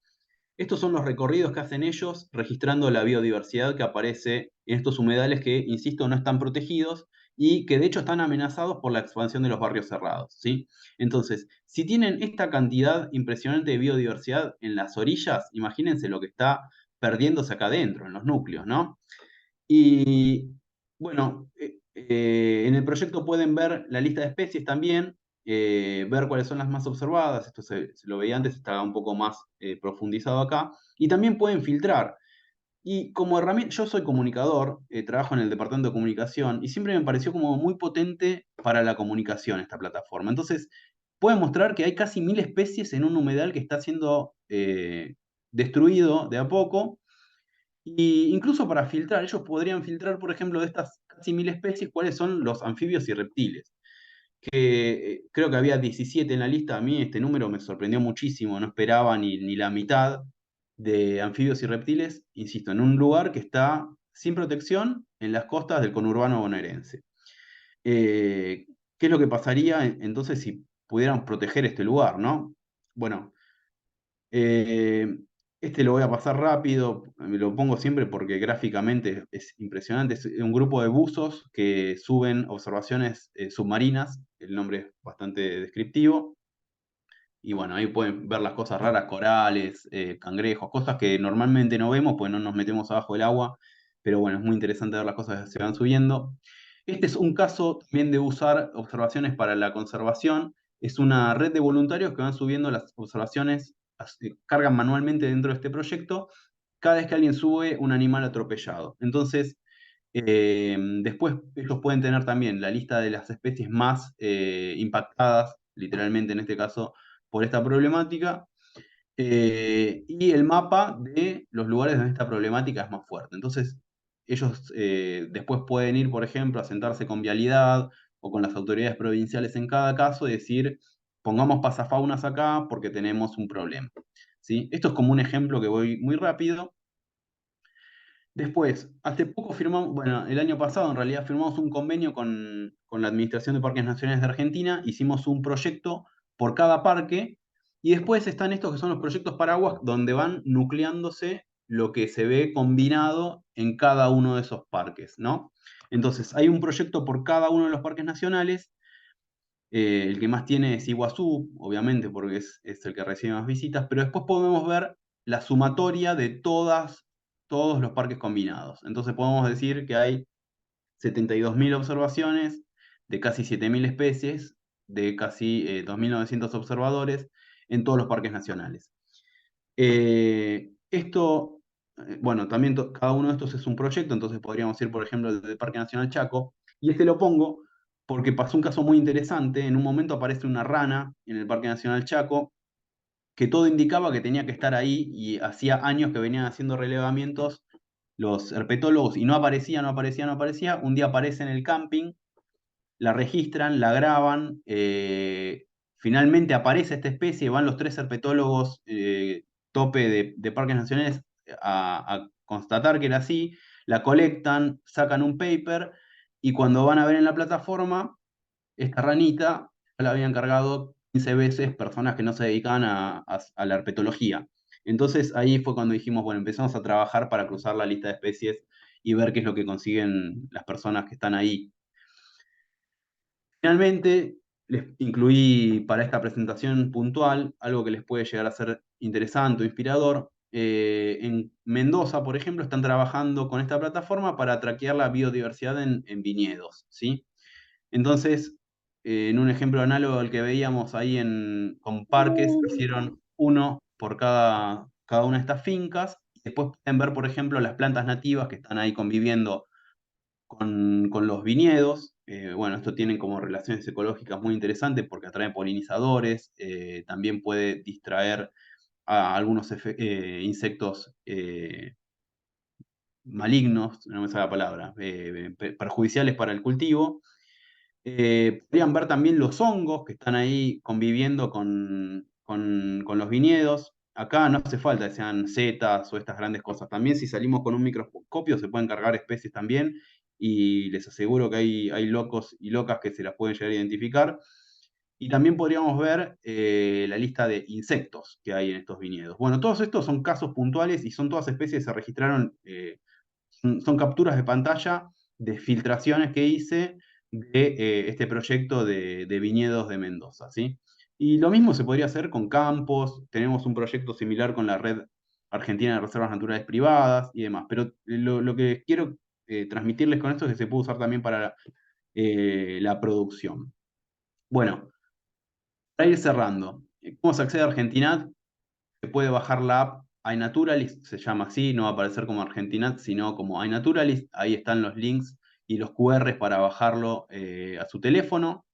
Estos son los recorridos que hacen ellos registrando la biodiversidad que aparece en estos humedales que, insisto, no están protegidos y que de hecho están amenazados por la expansión de los barrios cerrados, ¿sí? Entonces, si tienen esta cantidad impresionante de biodiversidad en las orillas, imagínense lo que está perdiéndose acá adentro, en los núcleos, ¿no? Y bueno, en el proyecto pueden ver la lista de especies también, ver cuáles son las más observadas. Esto se lo veía antes, está un poco más profundizado acá. Y también pueden filtrar. Y como herramienta, yo soy comunicador, trabajo en el departamento de comunicación y siempre me pareció como muy potente para la comunicación esta plataforma. Entonces, puede mostrar que hay casi 1000 especies en un humedal que está siendo destruido de a poco y incluso para filtrar, ellos podrían filtrar, por ejemplo, de estas casi 1000 especies, cuáles son los anfibios y reptiles. Que creo que había 17 en la lista. A mí este número me sorprendió muchísimo, no esperaba ni la mitad de anfibios y reptiles, insisto, en un lugar que está sin protección en las costas del conurbano bonaerense. Eh, ¿Qué es lo que pasaría entonces si pudieran proteger este lugar, no? Bueno, eh, este lo voy a pasar rápido, me lo pongo siempre porque gráficamente es impresionante. Es un grupo de buzos que suben observaciones submarinas, el nombre es bastante descriptivo, y bueno, ahí pueden ver las cosas raras, corales, cangrejos, cosas que normalmente no vemos, pues no nos metemos abajo del agua, pero bueno, es muy interesante ver las cosas que se van subiendo. Este es un caso también de usar observaciones para la conservación. Es una red de voluntarios que van subiendo las observaciones, cargan manualmente dentro de este proyecto, cada vez que alguien sube un animal atropellado. Entonces, después ellos pueden tener también la lista de las especies más impactadas, literalmente en este caso, por esta problemática, y el mapa de los lugares donde esta problemática es más fuerte. Entonces, ellos después pueden ir, por ejemplo, a sentarse con Vialidad o con las autoridades provinciales en cada caso y decir, pongamos pasafaunas acá porque tenemos un problema. ¿Sí? Esto es como un ejemplo que voy muy rápido. Después, hace poco firmamos, bueno, el año pasado en realidad firmamos un convenio con la Administración de Parques Nacionales de Argentina, hicimos un proyecto por cada parque, y después están estos que son los proyectos paraguas, donde van nucleándose lo que se ve combinado en cada uno de esos parques, ¿no? Entonces, hay un proyecto por cada uno de los parques nacionales, el que más tiene es Iguazú, obviamente, porque es el que recibe más visitas, pero después podemos ver la sumatoria de todos los parques combinados. Entonces podemos decir que hay 72.000 observaciones de casi 7.000 especies, de casi 2.900 observadores en todos los parques nacionales. Bueno, también cada uno de estos es un proyecto, entonces podríamos ir, por ejemplo, el del Parque Nacional Chaco, y este lo pongo porque pasó un caso muy interesante. En un momento aparece una rana en el Parque Nacional Chaco, que todo indicaba que tenía que estar ahí, y hacía años que venían haciendo relevamientos los herpetólogos, y no aparecía, no aparecía, no aparecía. Un día aparece en el camping, la registran, la graban, finalmente aparece esta especie, van los 3 herpetólogos tope de parques nacionales a constatar que era así, la colectan, sacan un paper, y cuando van a ver en la plataforma, esta ranita ya la habían cargado 15 veces personas que no se dedicaban a la herpetología. Entonces ahí fue cuando dijimos, bueno, empezamos a trabajar para cruzar la lista de especies y ver qué es lo que consiguen las personas que están ahí. Finalmente, les incluí para esta presentación puntual algo que les puede llegar a ser interesante o inspirador. En Mendoza, por ejemplo, están trabajando con esta plataforma para traquear la biodiversidad en viñedos, ¿sí? Entonces, en un ejemplo análogo al que veíamos ahí con parques, hicieron uno por cada una de estas fincas. Después pueden ver, por ejemplo, las plantas nativas que están ahí conviviendo con los viñedos. Bueno, esto tiene como relaciones ecológicas muy interesantes porque atrae polinizadores, también puede distraer a algunos insectos malignos, no me sale la palabra, perjudiciales para el cultivo. Podrían ver también los hongos que están ahí conviviendo con los viñedos. Acá no hace falta que sean setas o estas grandes cosas. También si salimos con un microscopio se pueden cargar especies también, y les aseguro que hay locos y locas que se las pueden llegar a identificar. Y también podríamos ver la lista de insectos que hay en estos viñedos. Bueno, todos estos son casos puntuales y son todas especies que se registraron, son capturas de pantalla de filtraciones que hice de este proyecto de viñedos de Mendoza, ¿sí? Y lo mismo se podría hacer con campos. Tenemos un proyecto similar con la Red Argentina de Reservas Naturales Privadas y demás, pero lo que quiero transmitirles con esto es que se puede usar también para la producción. Bueno, para ir cerrando, ¿cómo se accede a Argentinat? Se puede bajar la app iNaturalist, se llama así, no va a aparecer como Argentinat, sino como iNaturalist. Ahí están los links y los QRs para bajarlo a su teléfono.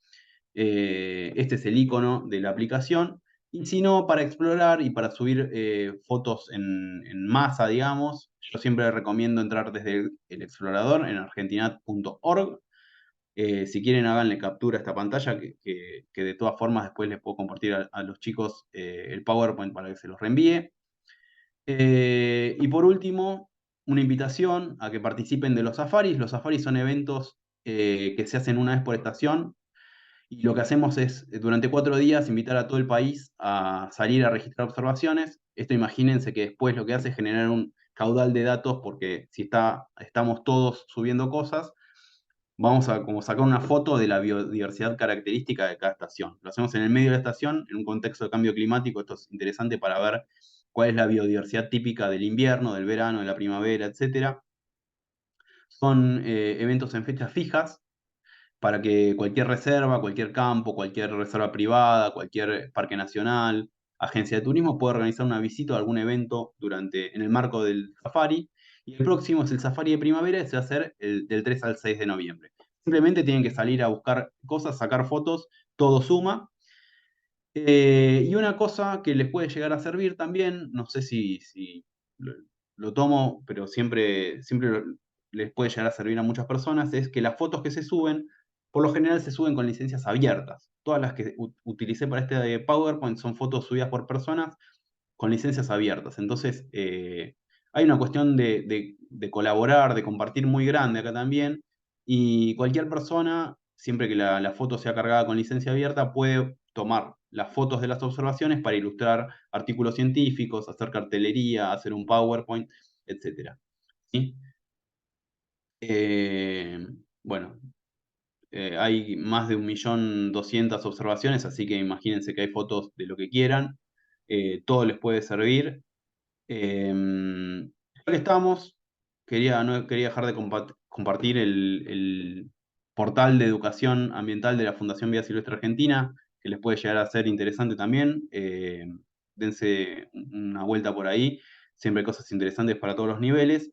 Este es el icono de la aplicación. Y si no, para explorar y para subir fotos en masa, digamos, yo siempre recomiendo entrar desde el explorador en argentinat.org. Si quieren, háganle captura a esta pantalla, que de todas formas después les puedo compartir a los chicos el PowerPoint para que se los reenvíe. Y por último, una invitación a que participen de los safaris. Los safaris son eventos que se hacen una vez por estación, y lo que hacemos es, durante 4 días, invitar a todo el país a salir a registrar observaciones. Esto, imagínense que después lo que hace es generar un caudal de datos, porque si estamos todos subiendo cosas, vamos a como sacar una foto de la biodiversidad característica de cada estación. Lo hacemos en el medio de la estación, en un contexto de cambio climático. Esto es interesante para ver cuál es la biodiversidad típica del invierno, del verano, de la primavera, etc. Son eventos en fechas fijas para que cualquier reserva, cualquier campo, cualquier reserva privada, cualquier parque nacional, agencia de turismo pueda organizar una visita o algún evento en el marco del safari. Y el próximo es el safari de primavera, y se va a hacer del 3 al 6 de noviembre. Simplemente tienen que salir a buscar cosas, sacar fotos, todo suma. Y una cosa que les puede llegar a servir también, no sé si lo tomo, pero siempre les puede llegar a servir a muchas personas, es que las fotos que se suben, por lo general se suben con licencias abiertas. Todas las que utilicé para este PowerPoint son fotos subidas por personas con licencias abiertas. Entonces, hay una cuestión de colaborar, de compartir muy grande acá también, y cualquier persona, siempre que la foto sea cargada con licencia abierta, puede tomar las fotos de las observaciones para ilustrar artículos científicos, hacer cartelería, hacer un PowerPoint, etc. ¿Sí? Eh, bueno, hay más de 1.200.000 observaciones, así que imagínense que hay fotos de lo que quieran. Todo les puede servir. Ya que estamos, no quería dejar de compartir el portal de educación ambiental de la Fundación Vida Silvestre Argentina, que les puede llegar a ser interesante también. Dense una vuelta por ahí, siempre hay cosas interesantes para todos los niveles.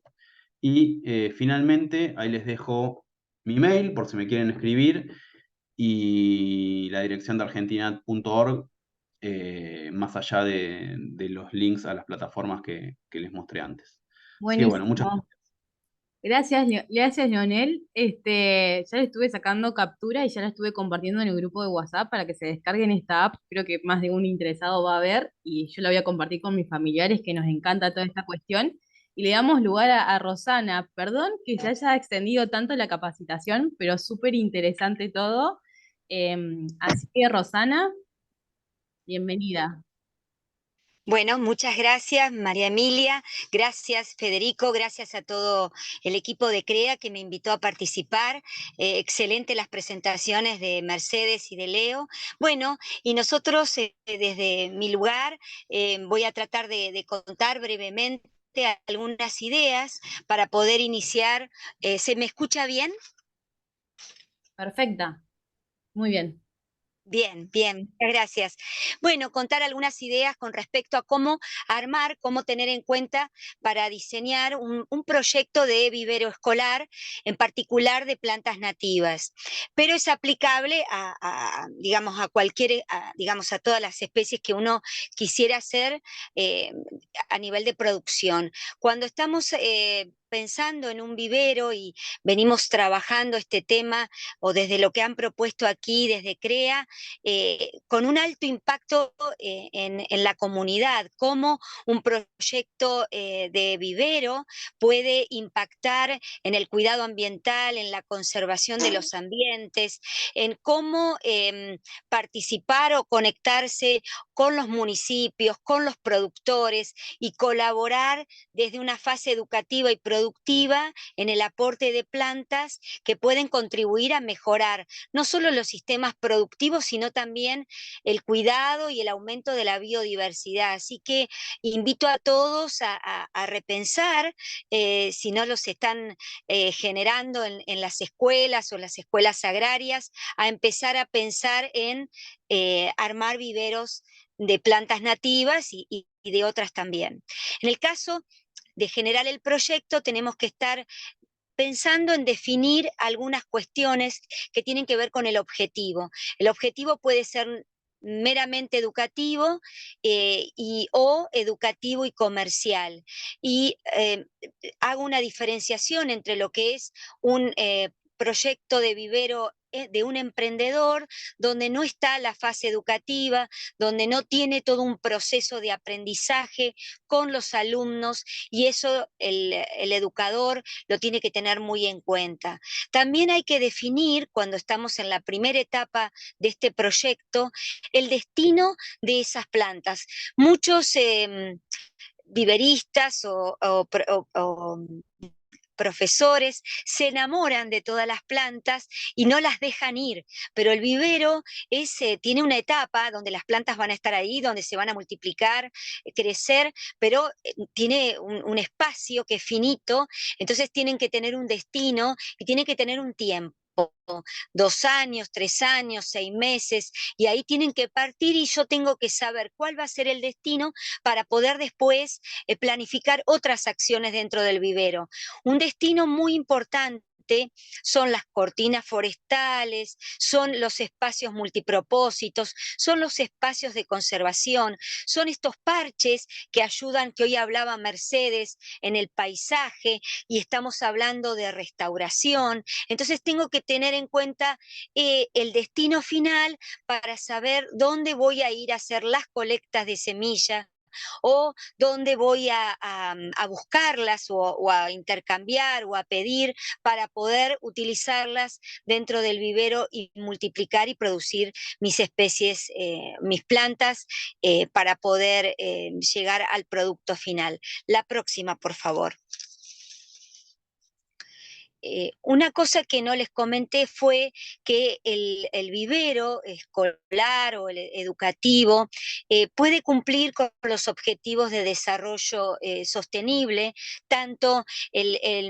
Y finalmente, ahí les dejo mi mail por si me quieren escribir, y la dirección de argentinat.org, más allá de los links a las plataformas que les mostré antes. Así que bueno, muchas Buenísimo. Gracias, gracias, Leonel. Ya le estuve sacando captura y ya la estuve compartiendo en el grupo de WhatsApp para que se descarguen esta app. Creo que más de un interesado va a ver y yo la voy a compartir con mis familiares, que nos encanta toda esta cuestión. Y le damos lugar a Rosana. Perdón que se haya extendido tanto la capacitación, pero súper interesante todo. Así que, Rosana, bienvenida. Bueno, muchas gracias, María Emilia. Gracias, Federico. Gracias a todo el equipo de CREA que me invitó a participar. Excelente las presentaciones de Mercedes y de Leo. Bueno, y nosotros desde mi lugar voy a tratar de contar brevemente algunas ideas para poder iniciar. ¿Se me escucha bien? Perfecta. Muy bien. Bien, bien, muchas gracias. Bueno, contar algunas ideas con respecto a cómo armar, cómo tener en cuenta para diseñar un proyecto de vivero escolar, en particular de plantas nativas. Pero es aplicable digamos, digamos, a todas las especies que uno quisiera hacer eh, a nivel de producción. Cuando estamos pensando en un vivero y venimos trabajando este tema, o desde lo que han propuesto aquí, desde CREA, con un alto impacto en la comunidad, cómo un proyecto de vivero puede impactar en el cuidado ambiental, en la conservación de los ambientes, en cómo participar o conectarse con los municipios, con los productores y colaborar desde una fase educativa y productiva en el aporte de plantas que pueden contribuir a mejorar no solo los sistemas productivos, sino también el cuidado y el aumento de la biodiversidad. Así que invito a todos a repensar, si no los están generando en las escuelas o las escuelas agrarias, a empezar a pensar en armar viveros de plantas nativas y de otras también. En el caso de generar el proyecto, tenemos que estar pensando en definir algunas cuestiones que tienen que ver con el objetivo. El objetivo puede ser meramente educativo o educativo y comercial. Y hago una diferenciación entre lo que es un proyecto de vivero de un emprendedor, donde no está la fase educativa, donde no tiene todo un proceso de aprendizaje con los alumnos, y eso el educador lo tiene que tener muy en cuenta. También hay que definir, cuando estamos en la primera etapa de este proyecto, el destino de esas plantas. Muchos viveristas o profesores se enamoran de todas las plantas y no las dejan ir, pero el vivero tiene una etapa donde las plantas van a estar ahí, donde se van a multiplicar, crecer, pero tiene un espacio que es finito, entonces tienen que tener un destino y tienen que tener un tiempo. 2 años, 3 años, 6 meses, y ahí tienen que partir y yo tengo que saber cuál va a ser el destino para poder después planificar otras acciones dentro del vivero. Un destino muy importante son las cortinas forestales, son los espacios multipropósitos, son los espacios de conservación, son estos parches que ayudan, que hoy hablaba Mercedes, en el paisaje, y estamos hablando de restauración. Entonces tengo que tener en cuenta el destino final para saber dónde voy a ir a hacer las colectas de semillas, o dónde voy a buscarlas o a intercambiar o a pedir para poder utilizarlas dentro del vivero y multiplicar y producir mis especies, mis plantas, para poder llegar al producto final. La próxima, por favor. Una cosa que no les comenté fue que el vivero escolar o el educativo puede cumplir con los objetivos de desarrollo sostenible, tanto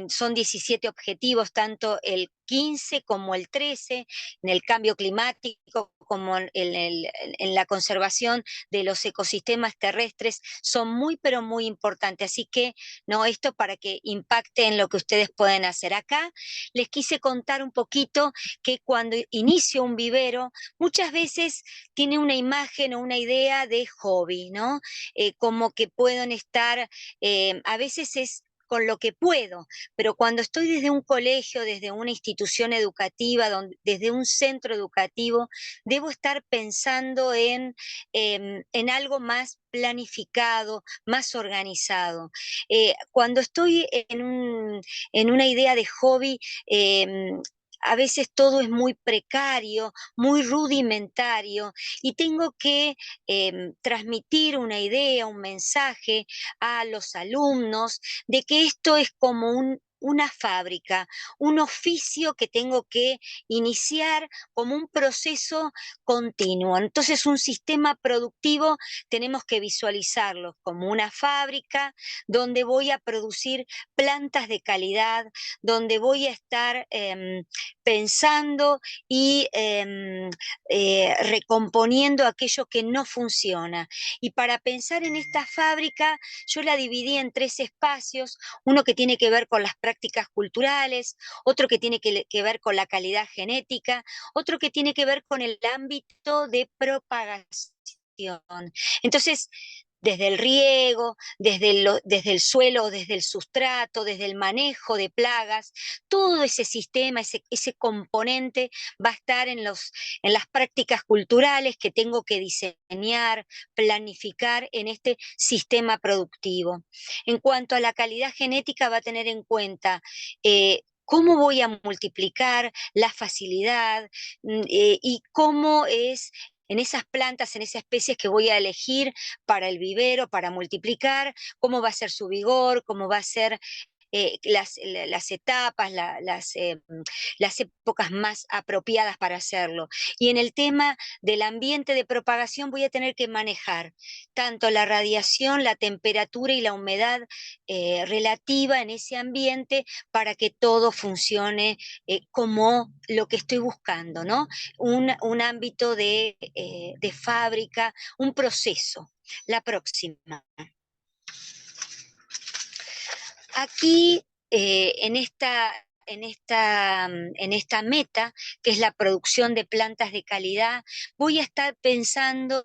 son 17 objetivos, tanto el 15 como el 13, en el cambio climático, como en la conservación de los ecosistemas terrestres, son muy, pero muy importantes. Así que, no, esto para que impacte en lo que ustedes pueden hacer. Acá les quise contar un poquito que cuando inicio un vivero, muchas veces tiene una imagen o una idea de hobby, ¿no? Como que pueden estar, a veces es con lo que puedo, pero cuando estoy desde un colegio, desde una institución educativa, desde un centro educativo, debo estar pensando en algo más planificado, más organizado. Cuando estoy en una idea de hobby, a veces todo es muy precario, muy rudimentario, y tengo que transmitir una idea, un mensaje a los alumnos de que esto es como una fábrica, un oficio que tengo que iniciar como un proceso continuo. Entonces, un sistema productivo tenemos que visualizarlo como una fábrica donde voy a producir plantas de calidad, donde voy a estar pensando y recomponiendo aquello que no funciona. Y para pensar en esta fábrica, yo la dividí en 3 espacios, uno que tiene que ver con las prácticas culturales, otro que tiene que ver con la calidad genética, otro que tiene que ver con el ámbito de propagación. Entonces, desde el riego, desde el suelo, desde el sustrato, desde el manejo de plagas, todo ese sistema, ese componente va a estar en las prácticas culturales que tengo que diseñar, planificar en este sistema productivo. En cuanto a la calidad genética, va a tener en cuenta cómo voy a multiplicar la facilidad, y cómo es en esas plantas, en esas especies que voy a elegir para el vivero, para multiplicar, cómo va a ser su vigor, cómo va a ser las etapas, las épocas más apropiadas para hacerlo. Y en el tema del ambiente de propagación voy a tener que manejar tanto la radiación, la temperatura y la humedad relativa en ese ambiente para que todo funcione como lo que estoy buscando, ¿no? Un ámbito de fábrica, un proceso. La próxima. Aquí, en esta meta, que es la producción de plantas de calidad, voy a estar pensando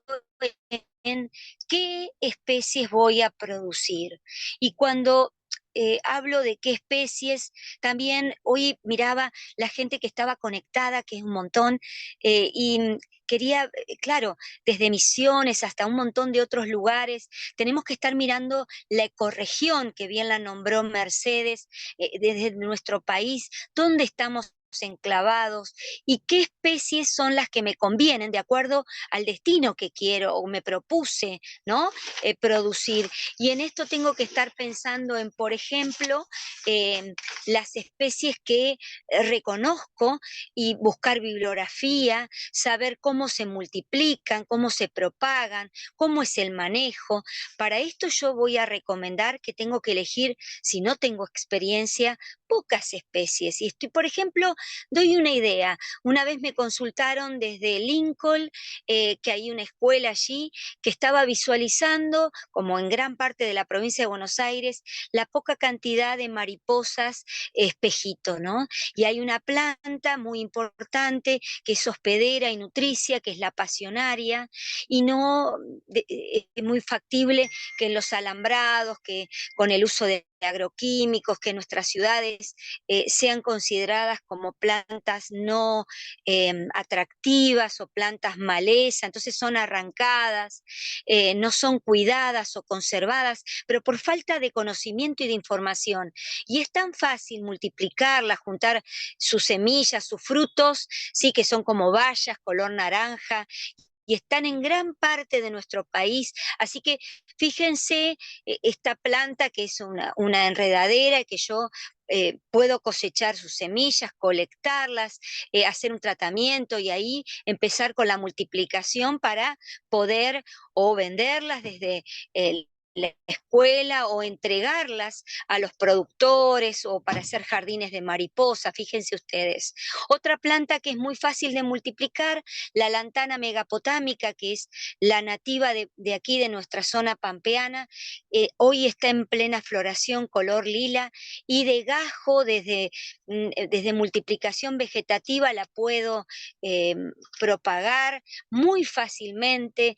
en qué especies voy a producir. Y cuando hablo de qué especies, también hoy miraba la gente que estaba conectada, que es un montón, y quería, claro, desde Misiones hasta un montón de otros lugares, tenemos que estar mirando la ecorregión, que bien la nombró Mercedes, desde nuestro país, dónde estamos enclavados y qué especies son las que me convienen de acuerdo al destino que quiero o me propuse, ¿no? Producir. Y en esto tengo que estar pensando en, por ejemplo, las especies que reconozco y buscar bibliografía, saber cómo se multiplican, cómo se propagan, cómo es el manejo. Para esto yo voy a recomendar que tengo que elegir, si no tengo experiencia, pocas especies. Y estoy, por ejemplo, doy una idea. Una vez me consultaron desde Lincoln, que hay una escuela allí que estaba visualizando, como en gran parte de la provincia de Buenos Aires, la poca cantidad de mariposas espejito, ¿no? Y hay una planta muy importante que es hospedera y nutricia, que es la pasionaria, y no es muy factible que en los alambrados, que con el uso de agroquímicos, que nuestras ciudades sean consideradas como plantas no atractivas o plantas maleza, entonces son arrancadas, no son cuidadas o conservadas, pero por falta de conocimiento y de información. Y es tan fácil multiplicarlas, juntar sus semillas, sus frutos, sí, que son como bayas, color naranja, y están en gran parte de nuestro país. Así que fíjense esta planta que es una enredadera que yo puedo cosechar sus semillas, colectarlas, hacer un tratamiento y ahí empezar con la multiplicación para poder o venderlas desde la escuela o entregarlas a los productores o para hacer jardines de mariposa, fíjense ustedes. Otra planta que es muy fácil de multiplicar, la lantana megapotámica, que es la nativa de aquí, de nuestra zona pampeana, hoy está en plena floración color lila y de gajo desde multiplicación vegetativa la puedo propagar muy fácilmente,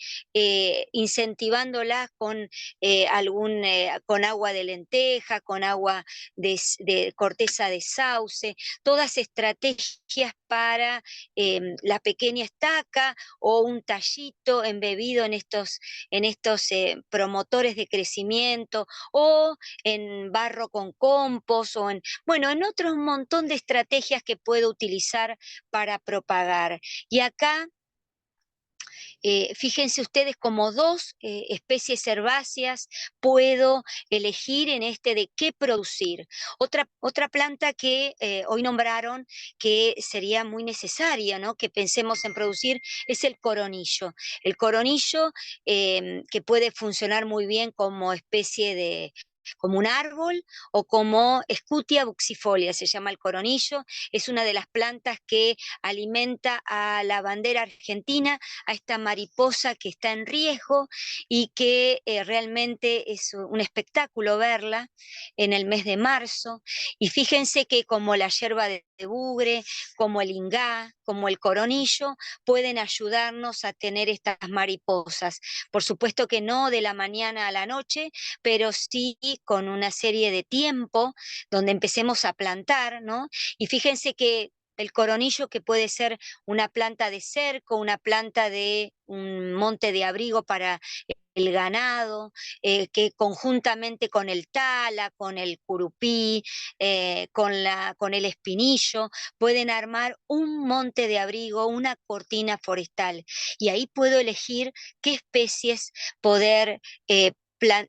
incentivándola con agua de lenteja, con agua de corteza de sauce, todas estrategias para la pequeña estaca o un tallito embebido en estos promotores de crecimiento o en barro con compost o bueno, en otro montón de estrategias que puedo utilizar para propagar. Y acá fíjense ustedes como dos especies herbáceas puedo elegir en este de qué producir. Otra planta que hoy nombraron que sería muy necesaria, ¿no? Que pensemos en producir es el coronillo. El coronillo que puede funcionar muy bien como especie como un árbol o como Scutia buxifolia, se llama el coronillo, es una de las plantas que alimenta a la bandera argentina, a esta mariposa que está en riesgo y que realmente es un espectáculo verla en el mes de marzo. Y fíjense que como la yerba de bugre, como el ingá, como el coronillo, pueden ayudarnos a tener estas mariposas. Por supuesto que no de la mañana a la noche, pero sí con una serie de tiempo donde empecemos a plantar, ¿no? Y fíjense que el coronillo, que puede ser una planta de cerco, una planta de un monte de abrigo para el ganado, que conjuntamente con el tala, con el curupí, con el espinillo, pueden armar un monte de abrigo, una cortina forestal. Y ahí puedo elegir qué especies poder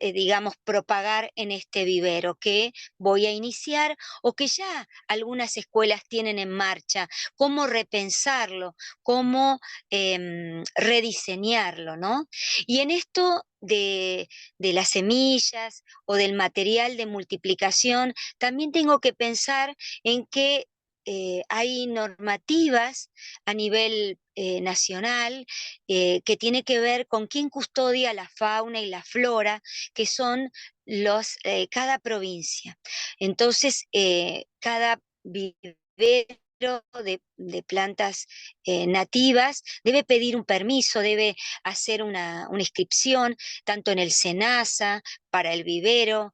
digamos, propagar en este vivero que voy a iniciar o que ya algunas escuelas tienen en marcha, cómo repensarlo, cómo rediseñarlo, ¿no? Y en esto de las semillas o del material de multiplicación, también tengo que pensar en que hay normativas a nivel nacional que tiene que ver con quién custodia la fauna y la flora, que son cada provincia. Entonces, cada vivero de plantas nativas, debe pedir un permiso, debe hacer una inscripción, tanto en el SENASA, para el vivero,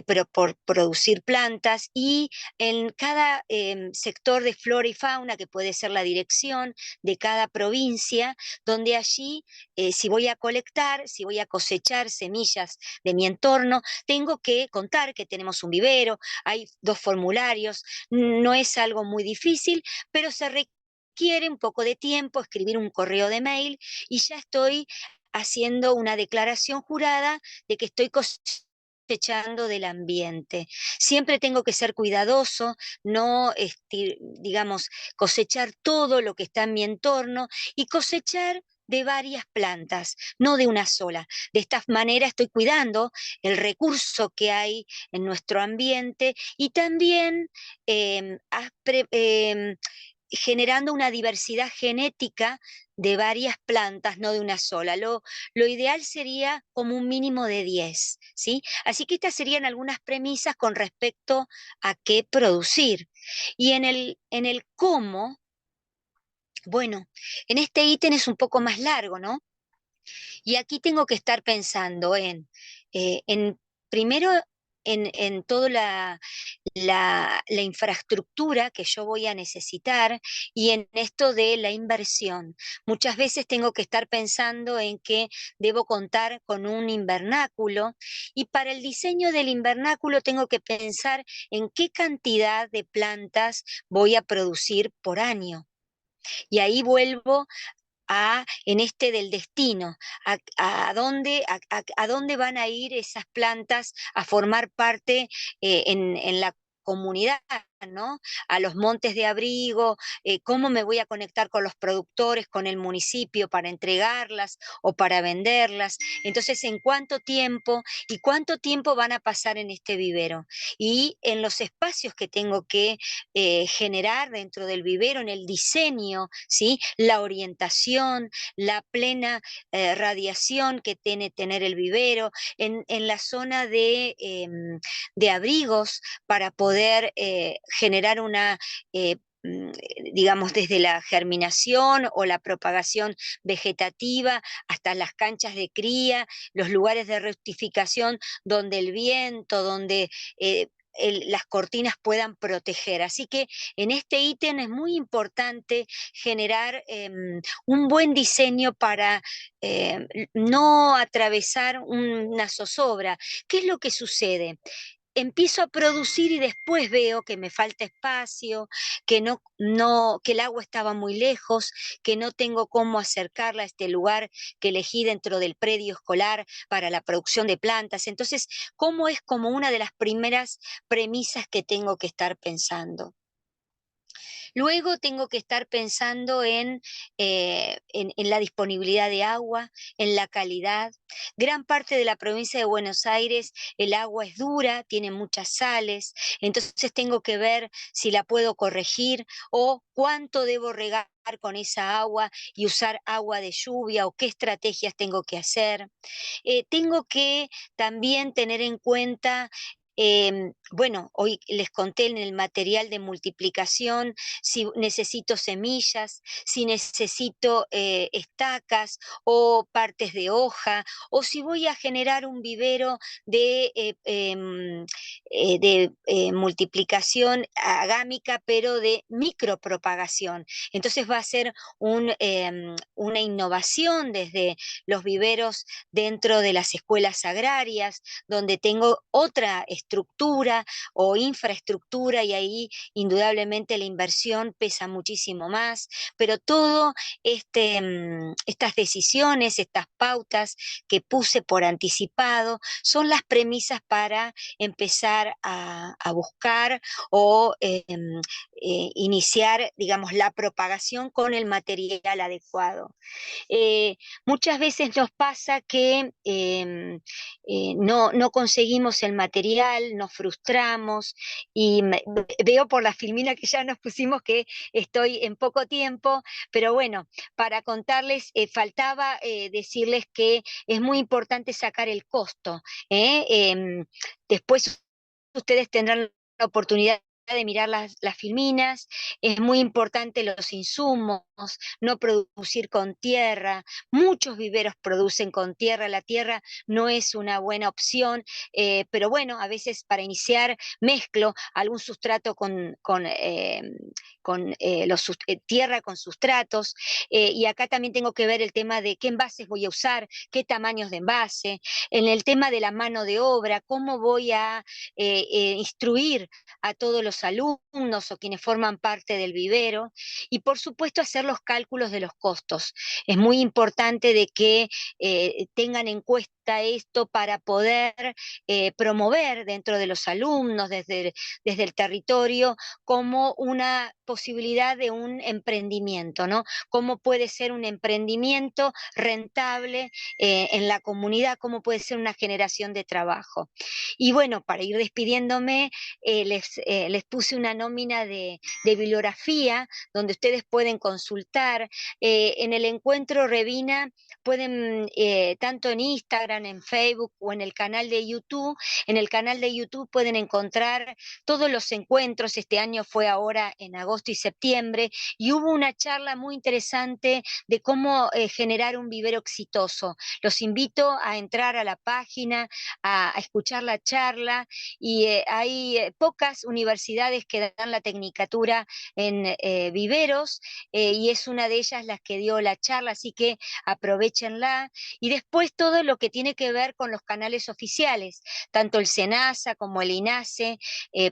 pero por producir plantas, y en cada sector de flora y fauna, que puede ser la dirección de cada provincia, donde allí, si voy a colectar, si voy a cosechar semillas de mi entorno, tengo que contar que tenemos un vivero, hay 2 formularios, no es algo muy difícil, pero se requiere un poco de tiempo, escribir un correo de mail, y ya estoy haciendo una declaración jurada de que estoy cosechando del ambiente. Siempre tengo que ser cuidadoso, no, digamos, cosechar todo lo que está en mi entorno, y cosechar de varias plantas, no de una sola. De esta manera estoy cuidando el recurso que hay en nuestro ambiente, y también generando una diversidad genética de varias plantas, no de una sola. Lo ideal sería como un mínimo de 10, ¿sí? Así que estas serían algunas premisas con respecto a qué producir. Y en el cómo, bueno, en este ítem es un poco más largo, ¿no? Y aquí tengo que estar pensando en primero, en toda la infraestructura que yo voy a necesitar, y en esto de la inversión. Muchas veces tengo que estar pensando en que debo contar con un invernáculo, y para el diseño del invernáculo tengo que pensar en qué cantidad de plantas voy a producir por año. Y ahí vuelvo en este del destino, a dónde van a ir esas plantas a formar parte en la comunidad, ¿no? A los montes de abrigo, cómo me voy a conectar con los productores, con el municipio para entregarlas o para venderlas. Entonces, ¿en cuánto tiempo y cuánto tiempo van a pasar en este vivero? Y en los espacios que tengo que generar dentro del vivero, en el diseño, ¿sí? La orientación, la plena radiación que tiene tener el vivero, en la zona de abrigos, para poder generar digamos, desde la germinación o la propagación vegetativa hasta las canchas de cría, los lugares de rectificación donde el viento, donde las cortinas puedan proteger. Así que en este ítem es muy importante generar un buen diseño para no atravesar una zozobra. ¿Qué es lo que sucede? Empiezo a producir y después veo que me falta espacio, que el agua estaba muy lejos, que no tengo cómo acercarla a este lugar que elegí dentro del predio escolar para la producción de plantas. Entonces, ¿cómo es como una de las primeras premisas que tengo que estar pensando? Luego tengo que estar pensando en la disponibilidad de agua, en la calidad. Gran parte de la provincia de Buenos Aires, el agua es dura, tiene muchas sales, entonces tengo que ver si la puedo corregir, o cuánto debo regar con esa agua y usar agua de lluvia, o qué estrategias tengo que hacer. Tengo que también tener en cuenta, bueno, hoy les conté en el material de multiplicación, si necesito semillas, si necesito estacas o partes de hoja, o si voy a generar un vivero de multiplicación agámica, pero de micropropagación. Entonces va a ser una innovación desde los viveros dentro de las escuelas agrarias, donde tengo otra estructura o infraestructura, y ahí indudablemente la inversión pesa muchísimo más, pero todo estas decisiones, estas pautas que puse por anticipado, son las premisas para empezar a buscar o iniciar, digamos, la propagación con el material adecuado. Muchas veces nos pasa que no conseguimos el material, nos frustramos, y veo por la filmina que ya nos pusimos que estoy en poco tiempo, pero bueno, para contarles, faltaba decirles que es muy importante sacar el costo. Después ustedes tendrán la oportunidad de mirar las filminas, es muy importante los insumos, no producir con tierra. Muchos viveros producen con tierra, la tierra no es una buena opción, pero bueno, a veces para iniciar mezclo algún sustrato tierra con sustratos, y acá también tengo que ver el tema de qué envases voy a usar, qué tamaños de envase, en el tema de la mano de obra, cómo voy a instruir a todos los alumnos o quienes forman parte del vivero, y por supuesto hacer los cálculos de los costos. Es muy importante de que tengan en cuenta esto para poder promover dentro de los alumnos, desde el territorio, como una posibilidad de un emprendimiento, ¿no? Cómo puede ser un emprendimiento rentable en la comunidad, cómo puede ser una generación de trabajo. Y bueno, para ir despidiéndome, les puse una nómina de bibliografía donde ustedes pueden consultar. En el encuentro Revina pueden, tanto en Instagram, en Facebook o en el canal de YouTube, en el canal de YouTube pueden encontrar todos los encuentros. Este año fue ahora en agosto y septiembre, y hubo una charla muy interesante de cómo generar un vivero exitoso. Los invito a entrar a la página, a escuchar la charla, y hay pocas universidades que dan la tecnicatura en viveros, y es una de ellas las que dio la charla, así que aprovechenla. Y después todo lo que tiene que ver con los canales oficiales, tanto el SENASA como el INASE,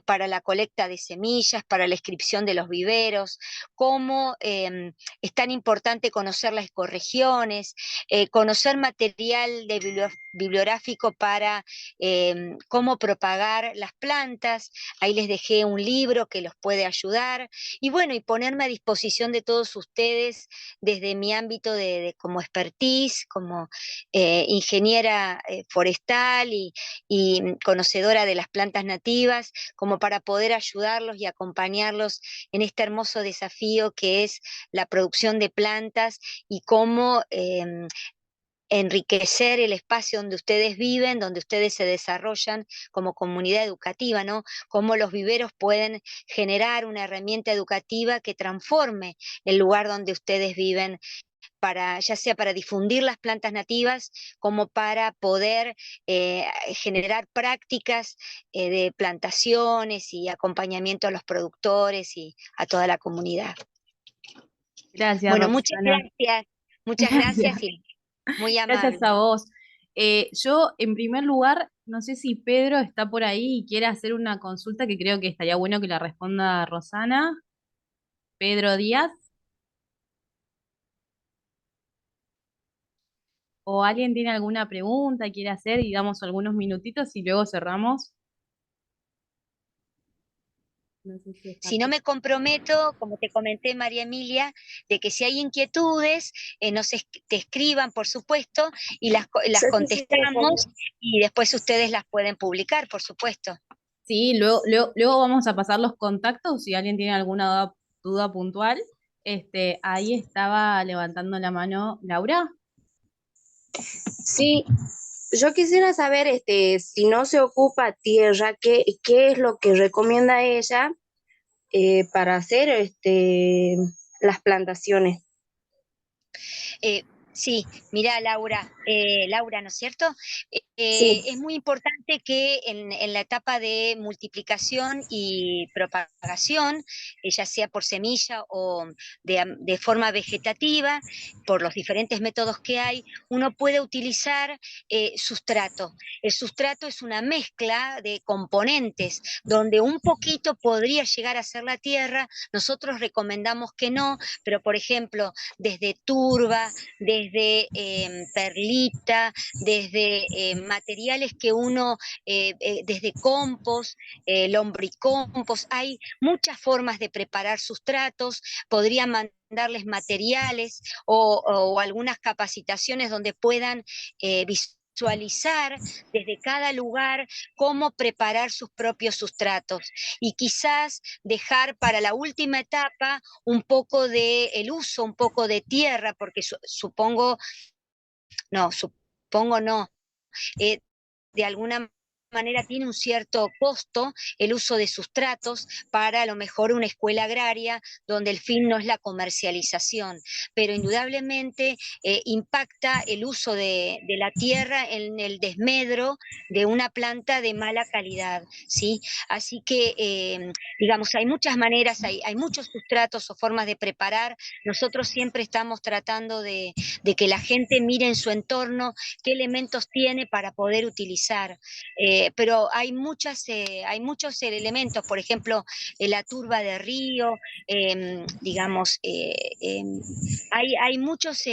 para la colecta de semillas, para la inscripción de los viveros, cómo es tan importante conocer las ecorregiones, conocer material bibliográfico para cómo propagar las plantas. Ahí les dejé un libro que los puede ayudar, y bueno, y ponerme a disposición de todos ustedes desde mi ámbito como expertise, como ingeniera forestal y conocedora de las plantas nativas, como para poder ayudarlos y acompañarlos en este hermoso desafío que es la producción de plantas, y cómo enriquecer el espacio donde ustedes viven, donde ustedes se desarrollan como comunidad educativa, ¿no? Cómo los viveros pueden generar una herramienta educativa que transforme el lugar donde ustedes viven, ya sea para difundir las plantas nativas, como para poder generar prácticas de plantaciones y acompañamiento a los productores y a toda la comunidad. Gracias, Bueno, Roxana. muchas gracias y muy amable. Gracias a vos. Yo, en primer lugar, no sé si Pedro está por ahí y quiere hacer una consulta que creo que estaría bueno que la responda Rosana. Pedro Díaz. ¿O alguien tiene alguna pregunta, quiere hacer y damos algunos minutitos y luego cerramos? No sé si está Si no me comprometo, como te comenté, María Emilia, de que si hay inquietudes, te escriban, por supuesto, y las contestamos, y después ustedes las pueden publicar, por supuesto. Sí, luego vamos a pasar los contactos si alguien tiene alguna duda puntual. Ahí estaba levantando la mano Laura. Sí, yo quisiera saber, si no se ocupa tierra, ¿qué es lo que recomienda ella para hacer, las plantaciones? Sí, mira, Laura, ¿no es cierto? Sí, Es muy importante que en la etapa de multiplicación y propagación, ya sea por semilla o de forma vegetativa, por los diferentes métodos que hay, uno puede utilizar sustrato. El sustrato es una mezcla de componentes donde un poquito podría llegar a ser la tierra. Nosotros recomendamos que no, pero por ejemplo, desde turba, desde perlita, desde materiales que uno, desde compost, lombricompost, hay muchas formas de preparar sustratos. Podría mandarles materiales o algunas capacitaciones donde puedan visualizar desde cada lugar cómo preparar sus propios sustratos, y quizás dejar para la última etapa un poco de el uso, un poco de tierra, porque supongo no, eh, de alguna manera tiene un cierto costo el uso de sustratos para a lo mejor una escuela agraria donde el fin no es la comercialización, pero indudablemente impacta el uso de la tierra en el desmedro de una planta de mala calidad, ¿sí? Así que, digamos, hay muchas maneras, hay muchos sustratos o formas de preparar. Nosotros siempre estamos tratando de que la gente mire en su entorno qué elementos tiene para poder utilizar. Pero hay muchos elementos, por ejemplo, la turba de río, digamos, hay muchos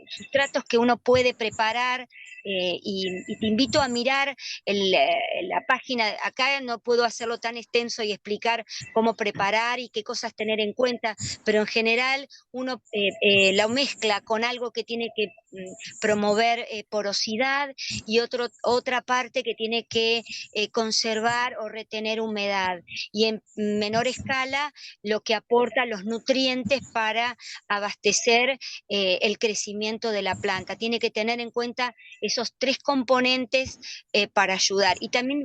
sustratos que uno puede preparar. Y te invito a mirar la página. Acá no puedo hacerlo tan extenso y explicar cómo preparar y qué cosas tener en cuenta, pero en general uno la mezcla con algo que tiene que promover porosidad y otra parte que tiene que conservar o retener humedad. Y en menor escala lo que aporta los nutrientes para abastecer el crecimiento de la planta. Tiene que tener en cuenta esos tres componentes para ayudar. Y también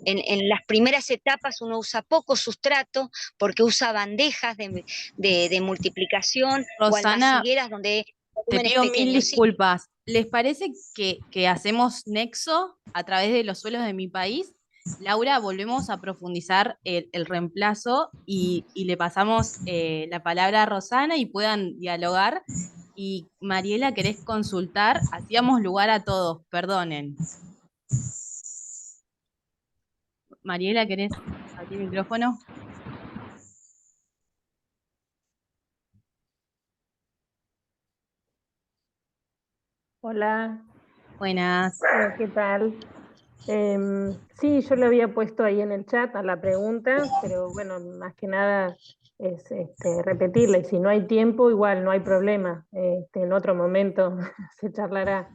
en las primeras etapas uno usa poco sustrato porque usa bandejas de multiplicación o Rosana, almacigueras donde te volúmenes pido mil pequeños. Sí. disculpas. ¿Les parece que hacemos nexo a través de los suelos de mi país? Laura, volvemos a profundizar el reemplazo y le pasamos la palabra a Rosana y puedan dialogar. Y Mariela, ¿querés consultar? Hacíamos lugar a todos, perdonen. Mariela, ¿querés abrir el micrófono? Hola, Buenas. ¿qué tal? Sí, yo le había puesto ahí en el chat a la pregunta, pero bueno, más que nada es repetirla, y si no hay tiempo, igual no hay problema, en otro momento se charlará.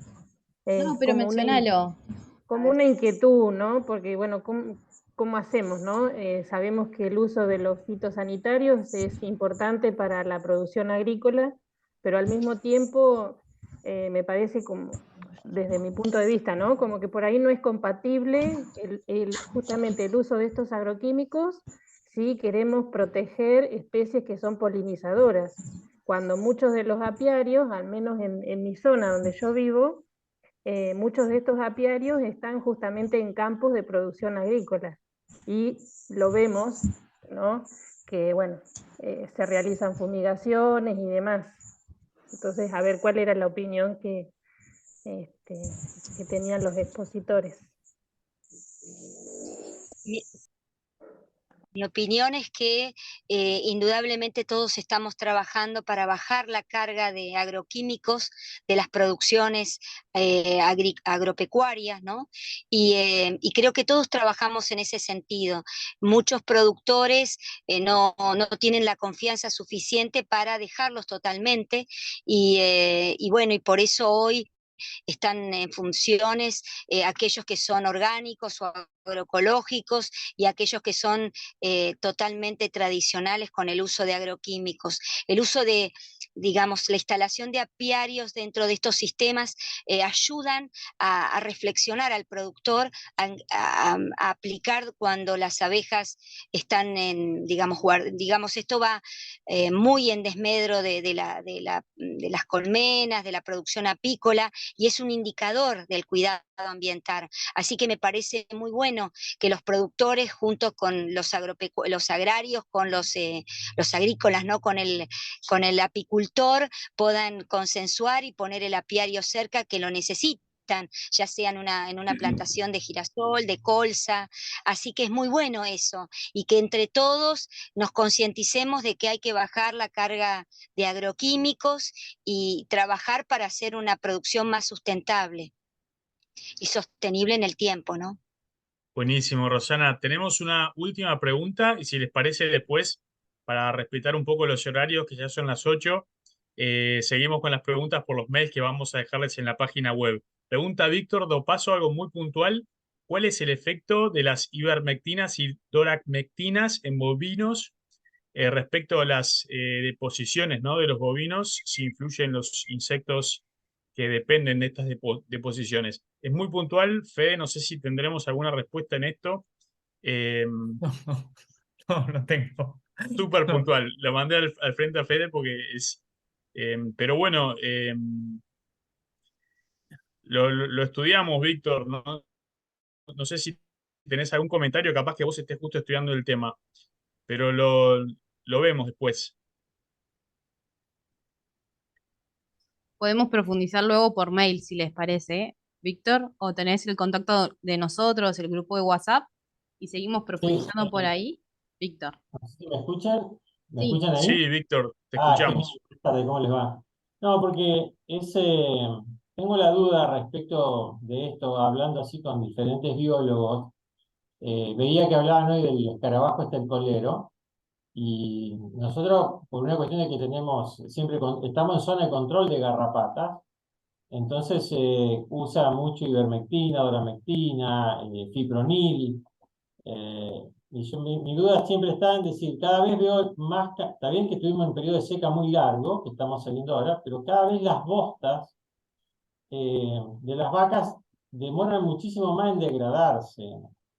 No, pero mencionalo. Como una inquietud, ¿no? Porque bueno, ¿cómo hacemos, no? Sabemos que el uso de los fitosanitarios es importante para la producción agrícola, pero al mismo tiempo me parece como, desde mi punto de vista, ¿no? Como que por ahí no es compatible justamente el uso de estos agroquímicos si queremos proteger especies que son polinizadoras. Cuando muchos de los apiarios, al menos en mi zona donde yo vivo, muchos de estos apiarios están justamente en campos de producción agrícola y lo vemos, ¿no? Que bueno, se realizan fumigaciones y demás. Entonces, a ver cuál era la opinión que tenían los expositores. Mi opinión es que indudablemente todos estamos trabajando para bajar la carga de agroquímicos de las producciones agropecuarias, ¿no? Y creo que todos trabajamos en ese sentido. Muchos productores no tienen la confianza suficiente para dejarlos totalmente y bueno, y por eso hoy están en funciones aquellos que son orgánicos o agroecológicos y aquellos que son totalmente tradicionales con el uso de agroquímicos. El uso de, digamos, la instalación de apiarios dentro de estos sistemas ayudan a reflexionar al productor, a aplicar cuando las abejas están en, digamos, esto va muy en desmedro de las colmenas, de la producción apícola, y es un indicador del cuidado ambiental. Así que me parece muy bueno que los productores, junto con los agrarios, con los agrícolas, ¿no? con el apicultor, puedan consensuar y poner el apiario cerca que lo necesita, ya sea en una plantación de girasol, de colza. Así que es muy bueno eso, y que entre todos nos concienticemos de que hay que bajar la carga de agroquímicos y trabajar para hacer una producción más sustentable y sostenible en el tiempo, ¿no? Buenísimo, Rosana. Tenemos una última pregunta y si les parece después, para respetar un poco los horarios, que ya son las 8, seguimos con las preguntas por los mails que vamos a dejarles en la página web. Pregunta Víctor, do paso algo muy puntual. ¿Cuál es el efecto de las ivermectinas y doracmectinas en bovinos respecto a las deposiciones, ¿no? de los bovinos? Si influyen los insectos que dependen de estas deposiciones. Es muy puntual, Fede, no sé si tendremos alguna respuesta en esto. No tengo. Súper No. puntual, lo mandé al frente a Fede porque es... pero bueno, lo estudiamos, Víctor, no sé si tenés algún comentario, capaz que vos estés justo estudiando el tema, pero lo vemos después. Podemos profundizar luego por mail, si les parece, Víctor, o tenés el contacto de nosotros, el grupo de WhatsApp, y seguimos profundizando por ahí. Víctor. ¿Sí me escuchan? ¿Me Sí. escuchan ahí? Sí, Víctor, te Ah, genial. escuchamos. Buenas tardes, ¿cómo les va? No, porque tengo la duda respecto de esto, hablando así con diferentes biólogos. Veía que hablaban hoy del escarabajo estercolero, y nosotros, por una cuestión de que estamos en zona de control de garrapatas, entonces se usa mucho ivermectina, doramectina, fipronil. Mi duda siempre está en decir, cada vez veo más, está bien que estuvimos en un periodo de seca muy largo, que estamos saliendo ahora, pero cada vez las bostas de las vacas demoran muchísimo más en degradarse.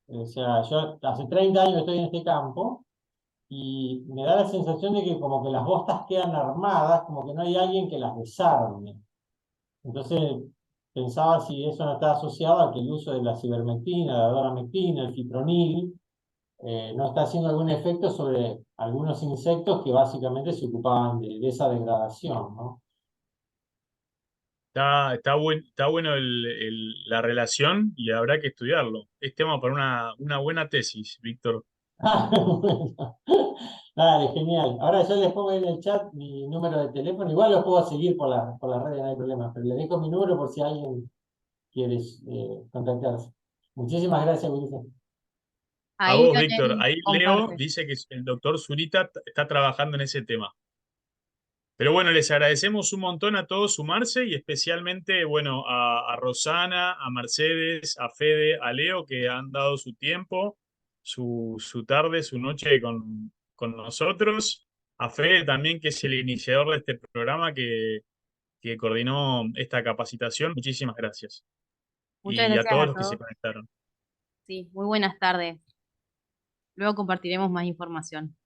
O sea, yo hace 30 años estoy en este campo y me da la sensación de que como que las bostas quedan armadas, como que no hay alguien que las desarme. Entonces pensaba si eso no está asociado a que el uso de la cibermectina, la doramectina, el fipronil, no está haciendo algún efecto sobre algunos insectos que básicamente se ocupaban de esa degradación, ¿no? Está bueno la relación y habrá que estudiarlo. Es tema para una buena tesis, Víctor. Bueno. Dale, genial. Ahora yo les pongo en el chat mi número de teléfono. Igual los puedo seguir por las redes, no hay problema, pero les dejo mi número por si alguien quiere contactarse. Muchísimas gracias, Ulises. A Ahí vos, Víctor. Leonel Ahí Leo comparte. dice que el doctor Zurita está trabajando en ese tema. Pero bueno, les agradecemos un montón a todos sumarse y especialmente, bueno, a Rosana, a Mercedes, a Fede, a Leo, que han dado su tiempo, su tarde, su noche con nosotros. A Fede también, que es el iniciador de este programa que coordinó esta capacitación. Muchísimas gracias. Muchas Y a gracias todos a los que se todos. conectaron. Sí, muy buenas tardes. Luego compartiremos más información.